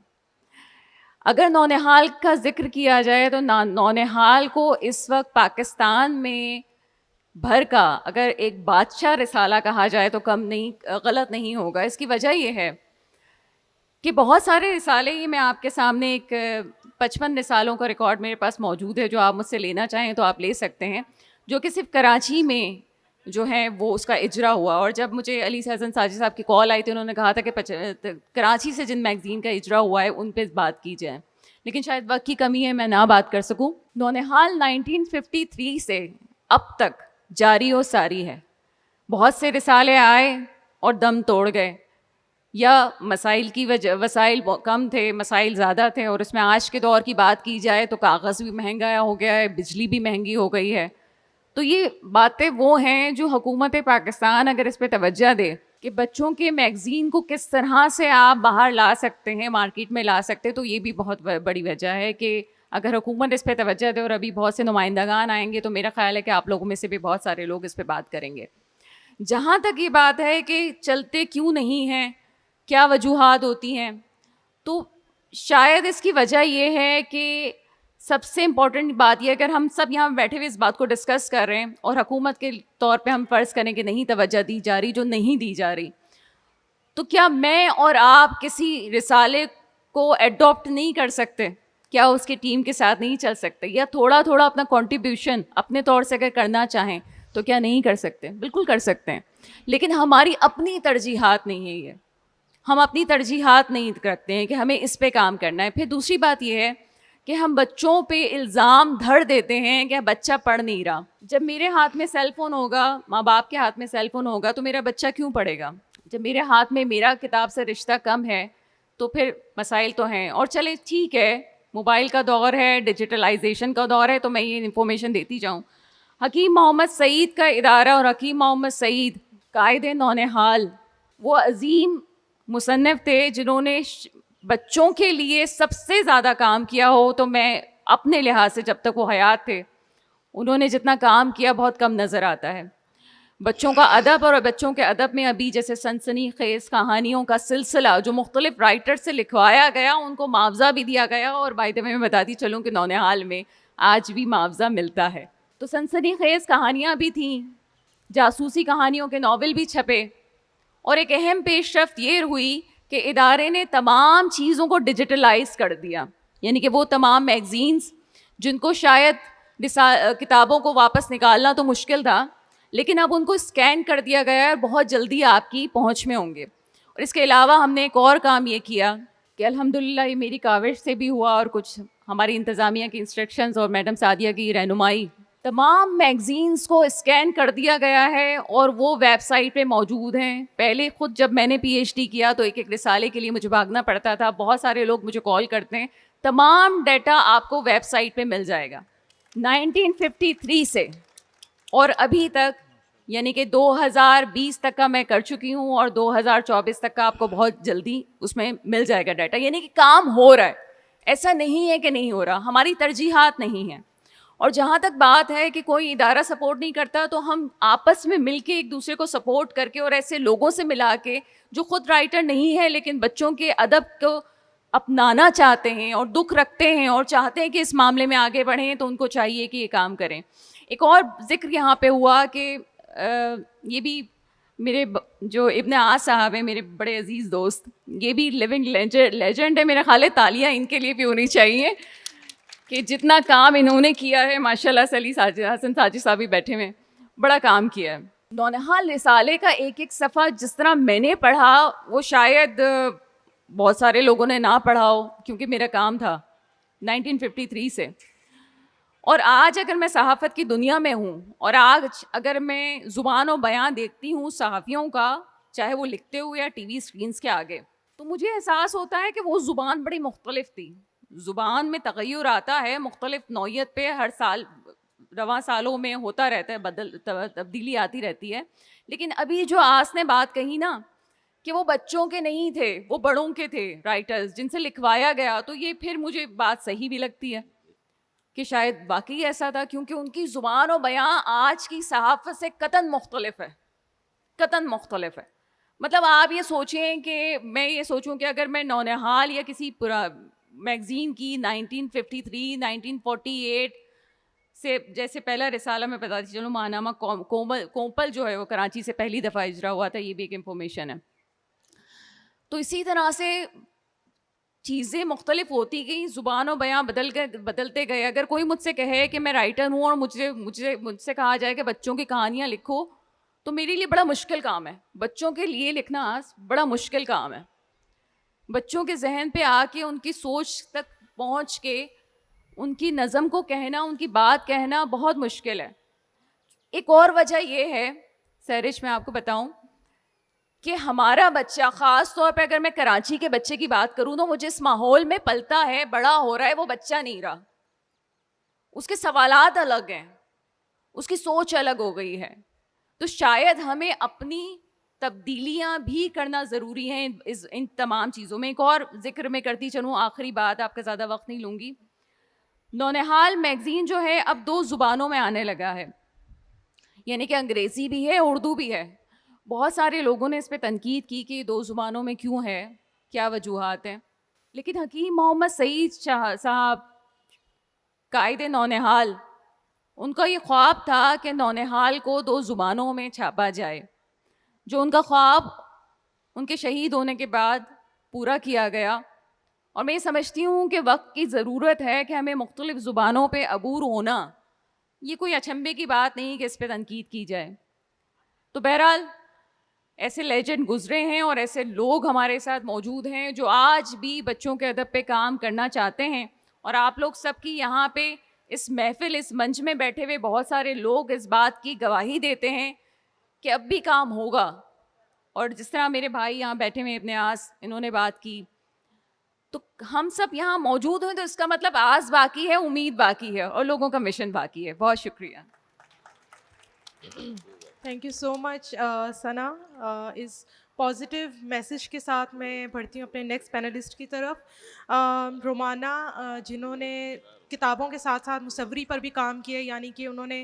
اگر نونہال کا ذکر کیا جائے تو نونہال کو اس وقت پاکستان میں بھر کا اگر ایک بادشاہ رسالہ کہا جائے تو کم نہیں, غلط نہیں ہوگا. اس کی وجہ یہ ہے کہ بہت سارے رسالے, یہ میں آپ کے سامنے ایک 55 رسالوں کا ریکارڈ میرے پاس موجود ہے, جو آپ مجھ سے لینا چاہیں تو آپ لے سکتے ہیں, جو کہ صرف کراچی میں جو ہے وہ اس کا اجرا ہوا. اور جب مجھے علی حسن ساجد صاحب کی کال آئی تھی, انہوں نے کہا تھا کہ کراچی سے جن میگزین کا اجرا ہوا ہے ان پہ بات کی جائے, لیکن شاید وقت کی کمی ہے میں نہ بات کر سکوں. نونہال 1953 سے اب تک جاری و ساری ہے. بہت سے رسالے آئے اور دم توڑ گئے, یا مسائل کی وسائل کم تھے, مسائل زیادہ تھے, اور اس میں آج کے دور کی بات کی جائے تو کاغذ بھی مہنگا ہو گیا ہے, بجلی بھی مہنگی ہو گئی ہے. تو یہ باتیں وہ ہیں جو حکومت پاکستان اگر اس پہ توجہ دے کہ بچوں کے میگزین کو کس طرح سے آپ باہر لا سکتے ہیں, مارکیٹ میں لا سکتے, تو یہ بھی بہت بڑی وجہ ہے کہ اگر حکومت اس پہ توجہ دے, اور ابھی بہت سے نمائندگان آئیں گے تو میرا خیال ہے کہ آپ لوگوں میں سے بھی بہت سارے لوگ اس پہ بات کریں گے. جہاں تک یہ بات ہے کہ چلتے کیوں نہیں ہیں, کیا وجوہات ہوتی ہیں, تو شاید اس کی وجہ یہ ہے کہ سب سے امپورٹنٹ بات یہ, اگر ہم سب یہاں بیٹھے ہوئے اس بات کو ڈسکس کر رہے ہیں اور حکومت کے طور پہ ہم فرض کریں کہ نہیں توجہ دی جا رہی, جو نہیں دی جا رہی, تو کیا میں اور آپ کسی رسالے کو ایڈاپٹ نہیں کر سکتے؟ کیا اس کی ٹیم کے ساتھ نہیں چل سکتے؟ یا تھوڑا تھوڑا اپنا کنٹریبیوشن اپنے طور سے اگر کرنا چاہیں تو کیا نہیں کر سکتے؟ بالکل کر سکتے ہیں، لیکن ہماری اپنی ترجیحات نہیں ہے یہ، ہم اپنی ترجیحات نہیں رکھتے ہیں کہ ہمیں اس پہ کام کرنا ہے۔ پھر دوسری بات یہ ہے کہ ہم بچوں پہ الزام دھر دیتے ہیں کہ بچہ پڑھ نہیں رہا۔ جب میرے ہاتھ میں سیل فون ہوگا، ماں باپ کے ہاتھ میں سیل فون ہوگا، تو میرا بچہ کیوں پڑھے گا؟ جب میرے ہاتھ میں میرا کتاب سے رشتہ کم ہے تو پھر مسائل تو ہیں۔ اور چلے ٹھیک ہے، موبائل کا دور ہے، ڈیجیٹلائزیشن کا دور ہے، تو میں یہ انفارمیشن دیتی جاؤں۔ حکیم محمد سعید کا ادارہ اور حکیم محمد سعید قائد نونہال وہ عظیم مصنف تھے جنہوں نے بچوں کے لیے سب سے زیادہ کام کیا ہو تو میں اپنے لحاظ سے جب تک وہ حیات تھے انہوں نے جتنا کام کیا بہت کم نظر آتا ہے۔ بچوں کا ادب اور بچوں کے ادب میں ابھی جیسے سنسنی خیز کہانیوں کا سلسلہ جو مختلف رائٹر سے لکھوایا گیا، ان کو معاوضہ بھی دیا گیا، اور بائی دا وے میں بتاتی چلوں کہ نونہال میں آج بھی معاوضہ ملتا ہے۔ تو سنسنی خیز کہانیاں بھی تھیں، جاسوسی کہانیوں کے ناول بھی چھپے، اور ایک اہم پیش رفت یہ ہوئی کہ ادارے نے تمام چیزوں کو ڈیجیٹلائز کر دیا، یعنی کہ وہ تمام میگزینز جن کو شاید کتابوں کو واپس نکالنا تو مشکل تھا، لیکن اب ان کو اسکین کر دیا گیا ہے، بہت جلدی آپ کی پہنچ میں ہوں گے۔ اور اس کے علاوہ ہم نے ایک اور کام یہ کیا کہ الحمدللہ یہ میری کاوش سے بھی ہوا اور کچھ ہماری انتظامیہ کی انسٹرکشنز اور میڈم سعدیہ کی رہنمائی، تمام میگزینز کو اسکین کر دیا گیا ہے اور وہ ویب سائٹ پہ موجود ہیں۔ پہلے خود جب میں نے پی ایچ ڈی کیا تو ایک ایک رسالے کے لیے مجھے بھاگنا پڑتا تھا، بہت سارے لوگ مجھے کال کرتے ہیں، تمام ڈیٹا آپ کو ویب سائٹ پہ مل جائے گا 1953 سے اور ابھی تک، یعنی کہ 2020 تک کا میں کر چکی ہوں اور 2024 تک کا آپ کو بہت جلدی اس میں مل جائے گا ڈیٹا، یعنی کہ کام ہو رہا ہے، ایسا نہیں ہے کہ نہیں ہو رہا، ہماری ترجیحات نہیں ہیں۔ اور جہاں تک بات ہے کہ کوئی ادارہ سپورٹ نہیں کرتا تو ہم آپس میں مل کے ایک دوسرے کو سپورٹ کر کے اور ایسے لوگوں سے ملا کے جو خود رائٹر نہیں ہے لیکن بچوں کے ادب کو اپنانا چاہتے ہیں اور دکھ رکھتے ہیں اور چاہتے ہیں کہ اس معاملے میں آگے بڑھیں، تو ان کو چاہیے کہ یہ کام کریں۔ ایک اور ذکر یہاں پہ ہوا کہ یہ بھی میرے جو ابن عاص صاحب ہیں، میرے بڑے عزیز دوست، یہ بھی لیونگ لیجنڈ ہے، میرا خیال ہے تالیاں ان کے لیے بھی ہونی چاہیے کہ جتنا کام انہوں نے کیا ہے، ماشاء اللہ سے علی حسن ساجد صاحب بھی بیٹھے ہوئے، بڑا کام کیا ہے۔ نونہال رسالے کا ایک ایک صفحہ جس طرح میں نے پڑھا وہ شاید بہت سارے لوگوں نے نہ پڑھا ہو، کیونکہ میرا کام تھا 1953 سے۔ اور آج اگر میں صحافت کی دنیا میں ہوں اور آج اگر میں زبان و بیان دیکھتی ہوں صحافیوں کا، چاہے وہ لکھتے ہوئے یا ٹی وی اسکرینس کے آگے، تو مجھے احساس ہوتا ہے کہ وہ زبان بڑی مختلف تھی۔ زبان میں تغیر آتا ہے مختلف نوعیت پہ، ہر سال رواں سالوں میں ہوتا رہتا ہے، تبدیلی آتی رہتی ہے، لیکن ابھی جو آس نے بات کہی نا کہ وہ بچوں کے نہیں تھے، وہ بڑوں کے تھے رائٹرز جن سے لکھوایا گیا، تو یہ پھر مجھے بات صحیح بھی لگتی ہے کہ شاید واقعی ایسا تھا، کیونکہ ان کی زبان و بیان آج کی صحافت سے قطعاً مختلف ہے، قطعاً مختلف ہے۔ مطلب آپ یہ سوچیں کہ میں یہ سوچوں کہ اگر میں نونہال یا کسی میگزین کی 1953 1948 سے، جیسے پہلا رسالہ میں بتاتی چلوں، ماہنامہ کومپل جو ہے وہ کراچی سے پہلی دفعہ اجرا ہوا تھا، یہ بھی ایک انفارمیشن ہے۔ تو اسی طرح سے چیزیں مختلف ہوتی گئیں، زبان و بیان بدلتے گئے۔ اگر کوئی مجھ سے کہے کہ میں رائٹر ہوں اور مجھ سے کہا جائے کہ بچوں کی کہانیاں لکھو، تو میرے لیے بڑا مشکل کام ہے، بچوں کے لیے لکھنا بڑا مشکل کام ہے۔ بچوں کے ذہن پہ آ کے ان کی سوچ تک پہنچ کے ان کی نظم کو کہنا، ان کی بات کہنا بہت مشکل ہے۔ ایک اور وجہ یہ ہے سہرش، میں آپ کو بتاؤں کہ ہمارا بچہ، خاص طور پہ اگر میں کراچی کے بچے کی بات کروں تو وہ جس ماحول میں پلتا ہے، بڑا ہو رہا ہے، وہ بچہ نہیں رہا، اس کے سوالات الگ ہیں، اس کی سوچ الگ ہو گئی ہے۔ تو شاید ہمیں اپنی تبدیلیاں بھی کرنا ضروری ہیں ان تمام چیزوں میں۔ ایک اور ذکر میں کرتی چلوں، آخری بات، آپ کا زیادہ وقت نہیں لوں گی۔ نونہال میگزین جو ہے اب 2 زبانوں میں آنے لگا ہے، یعنی کہ انگریزی بھی ہے، اردو بھی ہے۔ بہت سارے لوگوں نے اس پہ تنقید کی کہ 2 زبانوں میں کیوں ہے، کیا وجوہات ہیں، لیکن حکیم محمد سعید صاحب قائد نونہال، ان کا یہ خواب تھا کہ نونہال کو 2 زبانوں میں چھاپا جائے، جو ان کا خواب ان کے شہید ہونے کے بعد پورا کیا گیا۔ اور میں یہ سمجھتی ہوں کہ وقت کی ضرورت ہے کہ ہمیں مختلف زبانوں پہ عبور ہونا، یہ کوئی اچنبھے کی بات نہیں کہ اس پہ تنقید کی جائے. تو بہرحال ایسے لیجنڈ گزرے ہیں اور ایسے لوگ ہمارے ساتھ موجود ہیں جو آج بھی بچوں کے ادب پہ کام کرنا چاہتے ہیں، اور آپ لوگ سب کی یہاں پہ اس محفل، اس منچ میں بیٹھے ہوئے بہت سارے لوگ اس بات کی گواہی دیتے ہیں کہ اب بھی کام ہوگا. اور جس طرح میرے بھائی یہاں بیٹھے ہوئے ابن آس، انہوں نے بات کی، تو ہم سب یہاں موجود ہیں تو اس کا مطلب آس باقی ہے، امید باقی ہے، اور لوگوں کا مشن باقی ہے. بہت شکریہ. Thank you so much Sana. اس پازیٹیو میسیج کے ساتھ میں بڑھتی ہوں اپنے نیکسٹ پینلسٹ کی طرف. رومانہ جنہوں نے کتابوں کے ساتھ ساتھ مصوری پر بھی کام کیا، یعنی کہ انہوں نے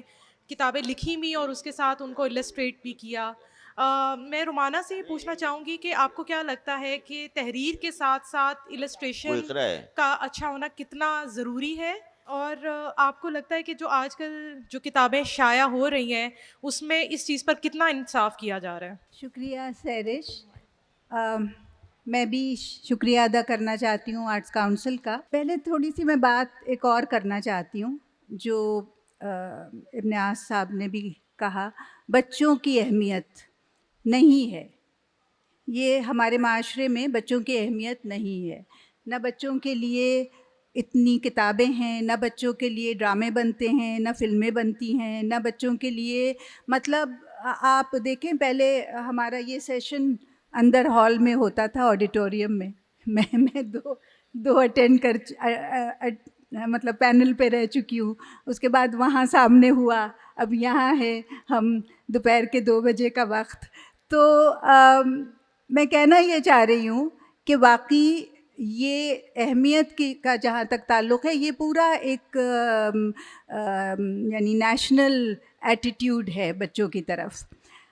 کتابیں لکھی بھی اور اس کے ساتھ ان کو السٹریٹ بھی کیا. میں رومانہ سے یہ پوچھنا چاہوں گی کہ آپ کو کیا لگتا ہے کہ تحریر کے ساتھ ساتھ السٹریشن کا اچھا ہونا کتنا ضروری ہے، اور آپ کو لگتا ہے کہ جو آج کل جو کتابیں شائع ہو رہی ہیں اس میں اس چیز پر کتنا انصاف کیا جا رہا ہے؟ شکریہ سیرش. میں بھی شکریہ ادا کرنا چاہتی ہوں آرٹس کاؤنسل کا. پہلے تھوڑی سی میں بات ایک اور کرنا چاہتی ہوں جو ابن آس صاحب نے بھی کہا. بچوں کی اہمیت نہیں ہے، یہ ہمارے معاشرے میں بچوں کی اہمیت نہیں ہے. نہ بچوں کے لیے اتنی کتابیں ہیں، نہ بچوں کے لیے ڈرامے بنتے ہیں، نہ فلمیں بنتی ہیں، نہ بچوں کے لیے مطلب آپ دیکھیں پہلے ہمارا یہ سیشن اندر ہال میں ہوتا تھا، آڈیٹوریم میں. میں دو اٹینڈ مطلب پینل پہ رہ چکی ہوں. اس کے بعد وہاں سامنے ہوا، اب یہاں ہے ہم دوپہر کے 2 بجے کا وقت. تو میں کہنا یہ چاہ رہی ہوں کہ واقعی یہ اہمیت کا جہاں تک تعلق ہے، یہ پورا ایک یعنی نیشنل ایٹیٹیوڈ ہے بچوں کی طرف.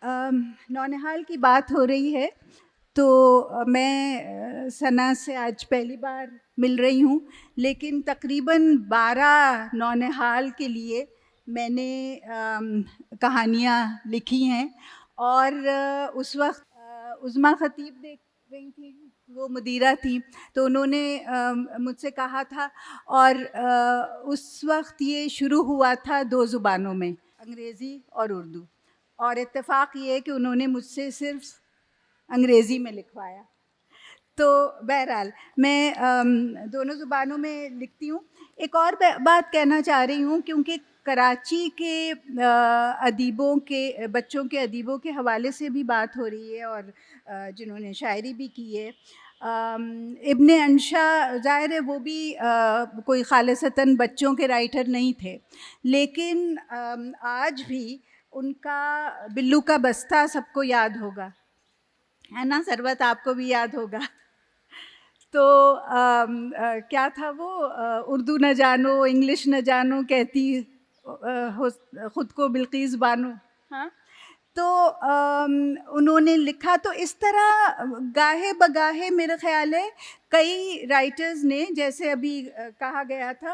نونہال کی بات ہو رہی ہے تو میں ثنا سے آج پہلی بار مل رہی ہوں، لیکن تقریباً 12 نونہال کے لیے میں نے کہانیاں لکھی ہیں. اور اس وقت عظمیٰ خطیب دیکھ رہی تھی، وہ مدیرہ تھیں، تو انہوں نے مجھ سے کہا تھا، اور اس وقت یہ شروع ہوا تھا 2 زبانوں میں، انگریزی اور اردو. اور اتفاق یہ ہے کہ انہوں نے مجھ سے صرف انگریزی میں لکھوایا. تو بہرحال میں دونوں زبانوں میں لکھتی ہوں. ایک اور بات کہنا چاہ رہی ہوں، کیونکہ کراچی کے ادیبوں کے، بچوں کے ادیبوں کے حوالے سے بھی بات ہو رہی ہے، اور جنہوں نے شاعری بھی کی ہے. ابن انشا ظاہر ہے وہ بھی کوئی خالصتاً بچوں کے رائٹر نہیں تھے، لیکن آج بھی ان کا بلو کا بستہ سب کو یاد ہوگا، ہے نا ثروت؟ آپ کو بھی یاد ہوگا. تو کیا تھا وہ، اردو نہ جانو انگلش نہ جانو کہتی خود کو بلقیس بانو. ہاں، تو انہوں نے لکھا. تو اس طرح گاہے بگاہے میرا خیال ہے کئی رائٹرز نے، جیسے ابھی کہا گیا تھا،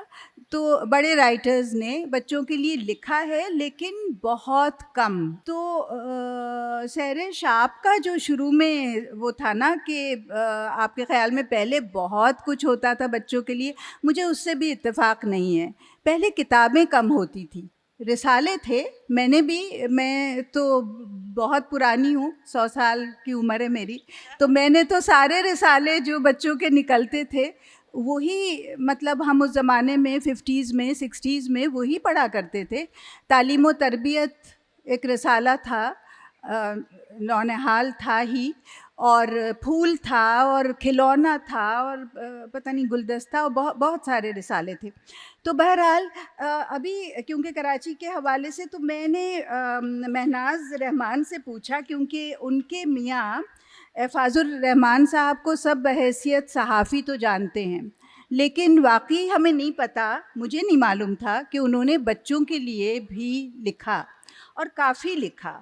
تو بڑے رائٹرز نے بچوں کے لیے لکھا ہے، لیکن بہت کم. تو سیرش، آپ کا جو شروع میں وہ تھا نا کہ آپ کے خیال میں پہلے بہت کچھ ہوتا تھا بچوں کے لیے، مجھے اس سے بھی اتفاق نہیں ہے. پہلے کتابیں کم ہوتی تھیں، رسالے تھے. میں تو بہت پرانی ہوں، 100 سال کی عمر ہے میری، تو میں نے تو سارے رسالے جو بچوں کے نکلتے تھے وہی، مطلب ہم اس زمانے میں 50s میں 60s میں وہی پڑھا کرتے تھے. تعلیم و تربیت ایک رسالہ تھا، نونہال تھا ہی، اور پھول تھا، اور کھلونا تھا، اور پتہ نہیں گلدستہ، اور بہت سارے رسالے تھے. تو بہرحال ابھی کیونکہ کراچی کے حوالے سے، تو میں نے مہناز رحمان سے پوچھا، کیونکہ ان کے میاں فاضل الرحمان صاحب کو سب بحیثیت صحافی تو جانتے ہیں، لیکن واقعی ہمیں نہیں پتہ، مجھے نہیں معلوم تھا کہ انہوں نے بچوں کے لیے بھی لکھا، اور کافی لکھا.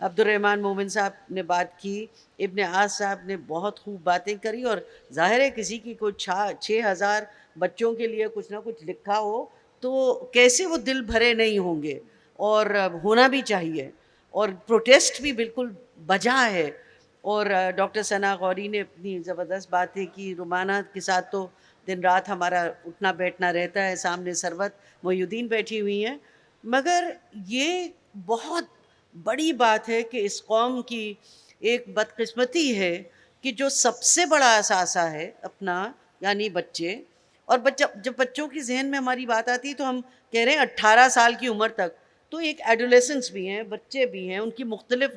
عبدالرحمن مومن صاحب نے بات کی, ابن عاص صاحب نے بہت خوب باتیں کری, اور ظاہر ہے کسی کی کوئی 6,000 بچوں کے لیے کچھ نہ کچھ لکھا ہو تو کیسے وہ دل بھرے نہیں ہوں گے, اور ہونا بھی چاہیے, اور پروٹیسٹ بھی بالکل بجا ہے. اور ڈاکٹر ثنا غوری نے اپنی زبردست باتیں کی, رومانہ کے ساتھ تو دن رات ہمارا اٹھنا بیٹھنا رہتا ہے, سامنے ثروت محی الدین بیٹھی ہوئی ہیں. مگر یہ بہت بڑی بات ہے کہ اس قوم کی ایک بدقسمتی ہے کہ جو سب سے بڑا اثاثہ ہے اپنا, یعنی بچے, اور جب بچوں کی ذہن میں ہماری بات آتی ہے تو ہم کہہ رہے ہیں 18 سال کی عمر تک, تو ایک ایڈولیسنس بھی ہیں, بچے بھی ہیں, ان کی مختلف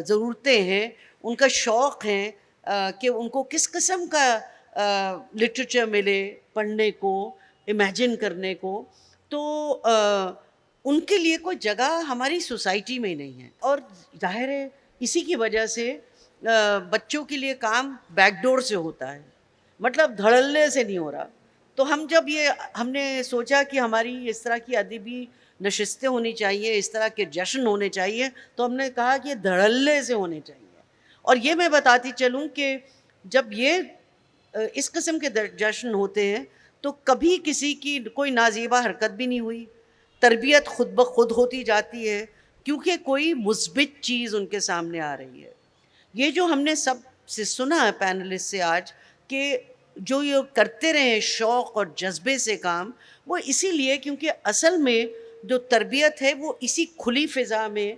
ضرورتیں ہیں, ان کا شوق ہے کہ ان کو کس قسم کا لٹریچر ملے پڑھنے کو, امیجن کرنے کو. تو ان کے لیے کوئی جگہ ہماری سوسائٹی میں نہیں ہے, اور ظاہر ہے اسی کی وجہ سے بچوں کے لیے کام بیک ڈور سے ہوتا ہے, مطلب دھڑلے سے نہیں ہو رہا. تو ہم نے سوچا کہ ہماری اس طرح کی ادبی نشستیں ہونی چاہیے, اس طرح کے جشن ہونے چاہیے, تو ہم نے کہا کہ یہ دھڑلے سے ہونے چاہیے. اور یہ میں بتاتی چلوں کہ جب یہ اس قسم کے جشن ہوتے ہیں تو کبھی کسی کی کوئی نازیبا حرکت بھی نہیں ہوئی, تربیت خود بخود ہوتی جاتی ہے, کیونکہ کوئی مثبت چیز ان کے سامنے آ رہی ہے. یہ جو ہم نے سب سے سنا ہے پینلسٹ سے آج, کہ جو یہ کرتے رہے شوق اور جذبے سے کام, وہ اسی لیے کیونکہ اصل میں جو تربیت ہے وہ اسی کھلی فضا میں,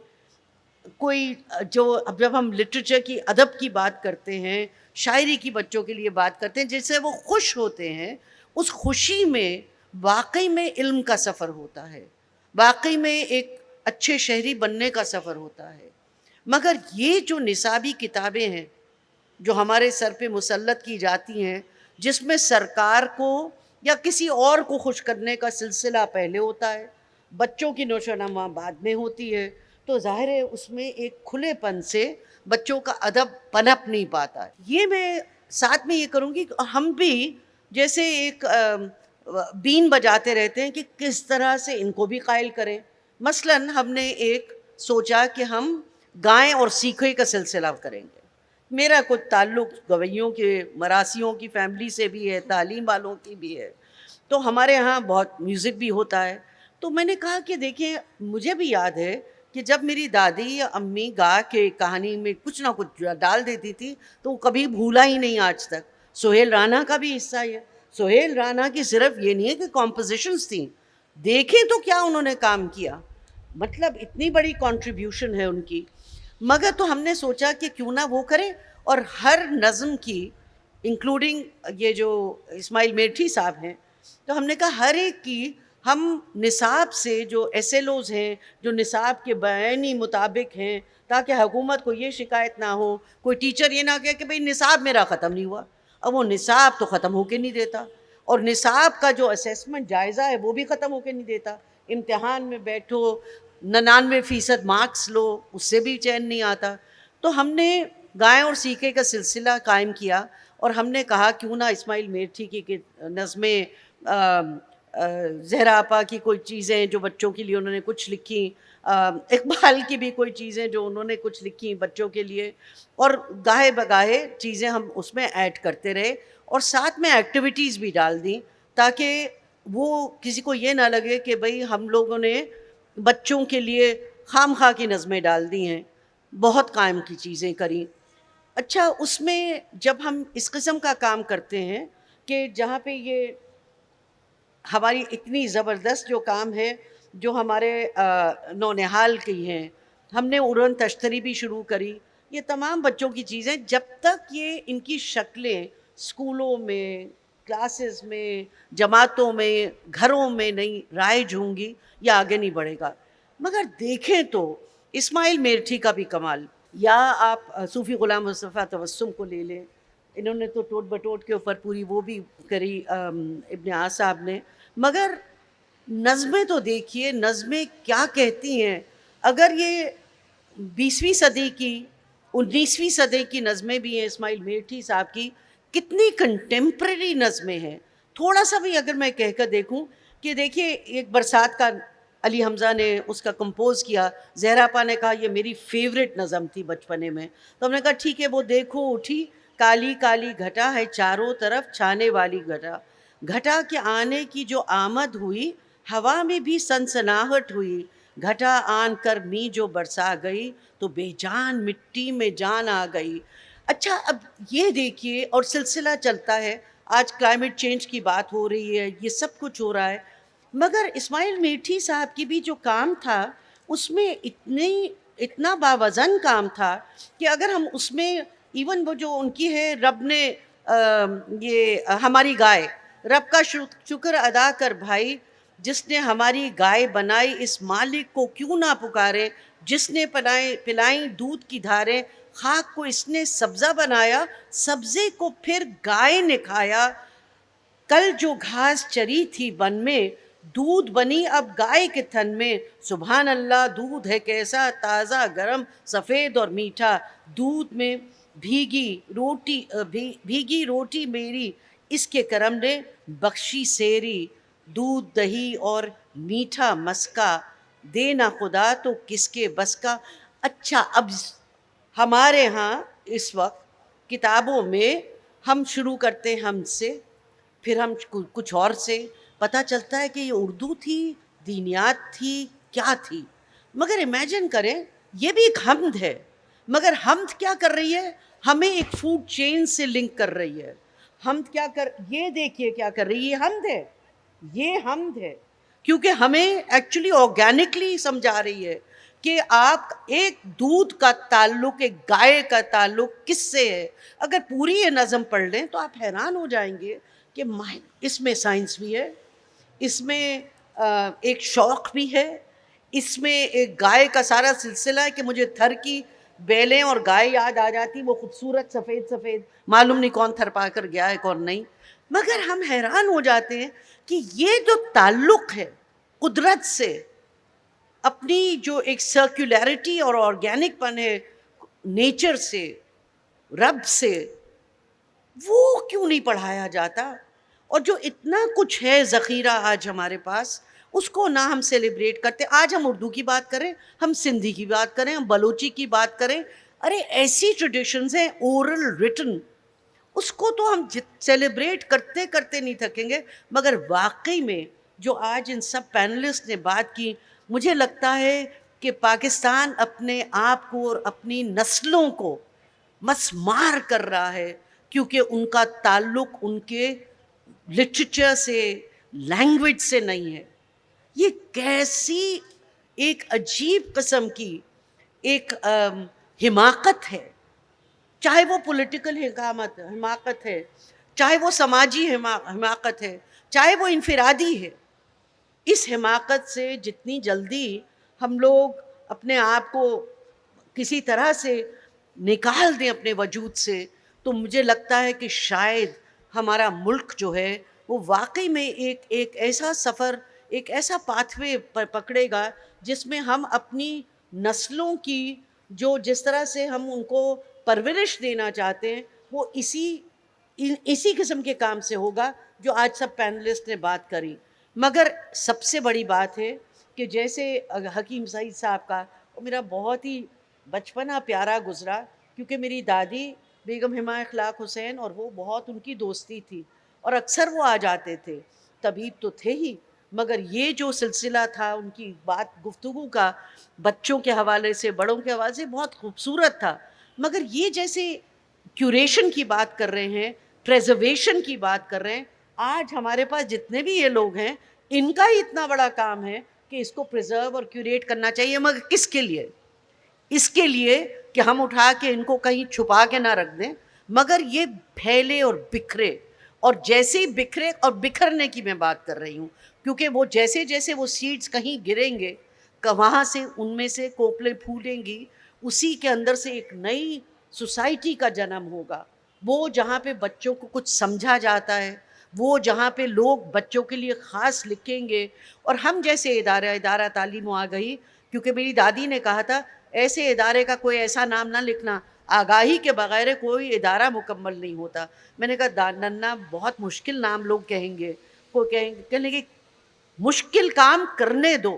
کوئی جو جب ہم لٹریچر کی ادب کی بات کرتے ہیں, شاعری کی بچوں کے لیے بات کرتے ہیں, جس سے وہ خوش ہوتے ہیں, اس خوشی میں واقعی میں علم کا سفر ہوتا ہے, واقعی میں ایک اچھے شہری بننے کا سفر ہوتا ہے. مگر یہ جو نصابی کتابیں ہیں جو ہمارے سر پہ مسلط کی جاتی ہیں, جس میں سرکار کو یا کسی اور کو خوش کرنے کا سلسلہ پہلے ہوتا ہے, بچوں کی نوشو نما بعد میں ہوتی ہے, تو ظاہر ہے اس میں ایک کھلے پن سے بچوں کا ادب پنپ نہیں پاتا. یہ میں ساتھ میں یہ کروں گی کہ ہم بھی جیسے ایک بین بجاتے رہتے ہیں کہ کس طرح سے ان کو بھی قائل کریں. مثلاً ہم نے ایک سوچا کہ ہم گائیں اور سیکھیں کا سلسلہ کریں گے. میرا کچھ تعلق گویوں کے مراسیوں کی فیملی سے بھی ہے, تعلیم والوں کی بھی ہے, تو ہمارے ہاں بہت میوزک بھی ہوتا ہے. تو میں نے کہا کہ دیکھیں, مجھے بھی یاد ہے کہ جب میری دادی یا امی گا کے کہانی میں کچھ نہ کچھ ڈال دیتی تھی تو وہ کبھی بھولا ہی نہیں آج تک. سہیل رانا کا بھی حصہ ہے. سہیل رانا کی صرف یہ نہیں ہے کہ کمپوزیشنز تھیں, دیکھیں تو کیا انہوں نے کام کیا, مطلب اتنی بڑی کنٹریبیوشن ہے ان کی. مگر تو ہم نے سوچا کہ کیوں نہ وہ کریں, اور ہر نظم کی انکلوڈنگ یہ جو اسماعیل میٹھی صاحب ہیں, تو ہم نے کہا ہر ایک کی ہم نصاب سے جو ایس ایل اوز ہیں جو نصاب کے بیانی مطابق ہیں, تاکہ حکومت کو یہ شکایت نہ ہو, کوئی ٹیچر یہ نہ کہے کہ بھئی نصاب میرا ختم نہیں ہوا. اب وہ نصاب تو ختم ہو کے نہیں دیتا, اور نصاب کا جو اسیسمنٹ جائزہ ہے وہ بھی ختم ہو کے نہیں دیتا. امتحان میں بیٹھو 99% مارکس لو, اس سے بھی چین نہیں آتا. تو ہم نے گائیں اور سیکھیں کا سلسلہ قائم کیا, اور ہم نے کہا کیوں نہ اسماعیل میٹھی کی نظمیں, زہرا آپا کی کوئی چیزیں جو بچوں کے لیے انہوں نے کچھ لکھی, اقبال کی بھی کوئی چیزیں جو انہوں نے کچھ لکھی بچوں کے لیے, اور گاہے بگاہے چیزیں ہم اس میں ایڈ کرتے رہے, اور ساتھ میں ایکٹیویٹیز بھی ڈال دیں تاکہ وہ کسی کو یہ نہ لگے کہ بھئی ہم لوگوں نے بچوں کے لیے خام خواہ کی نظمیں ڈال دی ہیں. بہت قائم کی چیزیں کریں. اچھا, اس میں جب ہم اس قسم کا کام کرتے ہیں کہ جہاں پہ یہ ہماری اتنی زبردست جو کام ہے جو ہمارے نونہال کی ہیں, ہم نے ارن تشتری بھی شروع کری. یہ تمام بچوں کی چیزیں جب تک یہ ان کی شکلیں اسکولوں میں, کلاسز میں, جماعتوں میں, گھروں میں نہیں رائج ہوں گی, یہ آگے نہیں بڑھے گا. مگر دیکھیں تو اسماعیل میرٹھی کا بھی کمال, یا آپ صوفی غلام مصطفیٰ تبسم کو لے لیں, انہوں نے تو ٹوٹ بٹوٹ کے اوپر پوری وہ بھی کری ابن عاص صاحب نے. مگر نظمیں تو دیکھیے, نظمیں کیا کہتی ہیں. اگر یہ 20ویں صدی کی 19ویں صدی کی نظمیں بھی ہیں اسماعیل میرٹھی صاحب کی, کتنی کنٹمپریری نظمیں ہیں. تھوڑا سا بھی اگر میں کہہ کر دیکھوں کہ دیکھیے ایک برسات کا علی حمزہ نے اس کا کمپوز کیا. زہرا پا نے کہا یہ میری فیوریٹ نظم تھی بچپنے میں. تو ہم نے کہا ٹھیک ہے وہ دیکھو اٹھی کالی کالی گھٹا ہے چاروں طرف چھانے والی گھٹا. گھٹا کے آنے کی جو آمد ہوئی ہوا میں بھی سنسناہٹ ہوئی. گھٹا آن کر می جو برسا گئی تو بے جان مٹی میں جان آ گئی. اچھا اب یہ دیکھیے اور سلسلہ چلتا ہے. آج کلائمیٹ چینج کی بات ہو رہی ہے, یہ سب کچھ ہو رہا ہے, مگر اسماعیل میٹھی صاحب کی بھی جو کام تھا اس میں اتنا باوزن کام تھا کہ اگر ہم اس میں ایون وہ جو ان کی ہے رب نے یہ ہماری گائے, رب کا شکر ادا کر بھائی جس نے ہماری گائے بنائی, اس مالک کو کیوں نہ پکارے, جس نے پلائیں دودھ کی دھاریں, خاک کو اس نے سبزہ بنایا, سبزے کو پھر گائے نے کھایا. کل جو گھاس چری تھی ون میں دودھ بنی اب گائے کے تھن میں. سبحان اللہ دودھ ہے کیسا تازہ گرم سفید اور میٹھا. دودھ میں بھیگی روٹی میری اس کے کرم نے بخشی سیری. دودھ دہی اور میٹھا مسکا دینا خدا تو کس کے بس کا. اچھا اب ہمارے ہاں اس وقت کتابوں میں ہم شروع کرتے ہیں ہم سے, پھر ہم کچھ اور سے, پتہ چلتا ہے کہ یہ اردو تھی, دینیات تھی, کیا تھی. مگر امیجن کریں یہ بھی ایک حمد ہے, مگر حمد کیا کر رہی ہے, ہمیں ایک فوڈ چین سے لنک کر رہی ہے. حمد یہ دیکھیے کیا کر رہی ہے, یہ حمد ہے کیونکہ ہمیں ایکچولی آرگینکلی سمجھا رہی ہے کہ آپ ایک دودھ کا تعلق, ایک گائے کا تعلق کس سے ہے. اگر پوری یہ نظم پڑھ لیں تو آپ حیران ہو جائیں گے کہ اس میں سائنس بھی ہے, اس میں ایک شوق بھی ہے, اس میں ایک گائے کا سارا سلسلہ ہے کہ مجھے تھر کی بیلیں اور گائے یاد آ جاتی, وہ خوبصورت سفید سفید, معلوم نہیں کون تھر پا کر گیا ہے کون نہیں. مگر ہم حیران ہو جاتے ہیں کہ یہ جو تعلق ہے قدرت سے, اپنی جو ایک سرکولیرٹی اور آرگینک پن ہے نیچر سے, رب سے, وہ کیوں نہیں پڑھایا جاتا. اور جو اتنا کچھ ہے ذخیرہ آج ہمارے پاس, اس کو نہ ہم سیلیبریٹ کرتے. آج ہم اردو کی بات کریں, ہم سندھی کی بات کریں, ہم بلوچی کی بات کریں, ارے ایسی ٹریڈیشنز ہیں اورل ریٹن, اس کو تو ہم سیلیبریٹ کرتے کرتے نہیں تھکیں گے. مگر واقعی میں جو آج ان سب پینلسٹ نے بات کی, مجھے لگتا ہے کہ پاکستان اپنے آپ کو اور اپنی نسلوں کو مسمار کر رہا ہے, کیونکہ ان کا تعلق ان کے لٹریچر سے, لینگویج سے نہیں ہے. یہ کیسی ایک عجیب قسم کی ایک حماقت ہے, چاہے وہ پولیٹیکل حماقت ہے, چاہے وہ سماجی حماقت ہے, چاہے وہ انفرادی ہے. اس حماقت سے جتنی جلدی ہم لوگ اپنے آپ کو کسی طرح سے نکال دیں اپنے وجود سے, تو مجھے لگتا ہے کہ شاید ہمارا ملک جو ہے وہ واقعی میں ایک ایسا سفر, ایک ایسا پاتھ وے پکڑے گا جس میں ہم اپنی نسلوں کی جس طرح سے ہم ان کو پرورش دینا چاہتے ہیں وہ اسی قسم کے کام سے ہوگا جو آج سب پینلسٹ نے بات کری. مگر سب سے بڑی بات ہے کہ جیسے حکیم سعید صاحب کا, وہ میرا بہت ہی بچپنا پیارا گزرا, کیونکہ میری دادی بیگم ہما اخلاق حسین اور وہ بہت ان کی دوستی تھی, اور اکثر وہ آ جاتے تھے. طبیب تو تھے ہی, مگر یہ جو سلسلہ تھا ان کی بات گفتگو کا, بچوں کے حوالے سے, بڑوں کے حوالے سے, بہت خوبصورت تھا. مگر یہ جیسے کیوریشن کی بات کر رہے ہیں, پریزرویشن کی بات کر رہے ہیں, آج ہمارے پاس جتنے بھی یہ لوگ ہیں ان کا ہی اتنا بڑا کام ہے کہ اس کو پریزرو اور کیوریٹ کرنا چاہیے. مگر کس کے لیے؟ اس کے لیے کہ ہم اٹھا کے ان کو کہیں چھپا کے نہ رکھ دیں, مگر یہ پھیلے اور بکھرے. اور جیسے ہی بکھرے, اور بکھرنے کی میں بات کر رہی ہوں کیونکہ وہ جیسے وہ سیڈز کہیں گریں گے, وہاں سے ان میں سے کوپلیں پھولیں گی, اسی کے اندر سے ایک نئی سوسائٹی کا جنم ہوگا. وہ جہاں پہ بچوں کو کچھ سمجھا جاتا ہے, وہ جہاں پہ لوگ بچوں کے لیے خاص لکھیں گے. اور ہم جیسے ادارہ تعلیم و آگاہی, کیونکہ میری دادی نے کہا تھا ایسے ادارے کا کوئی ایسا نام نہ لکھنا, آگاہی کے بغیر کوئی ادارہ مکمل نہیں ہوتا. میں نے کہا ننا بہت مشکل نام لوگ کہیں گے, کہیں گے مشکل کام کرنے دو,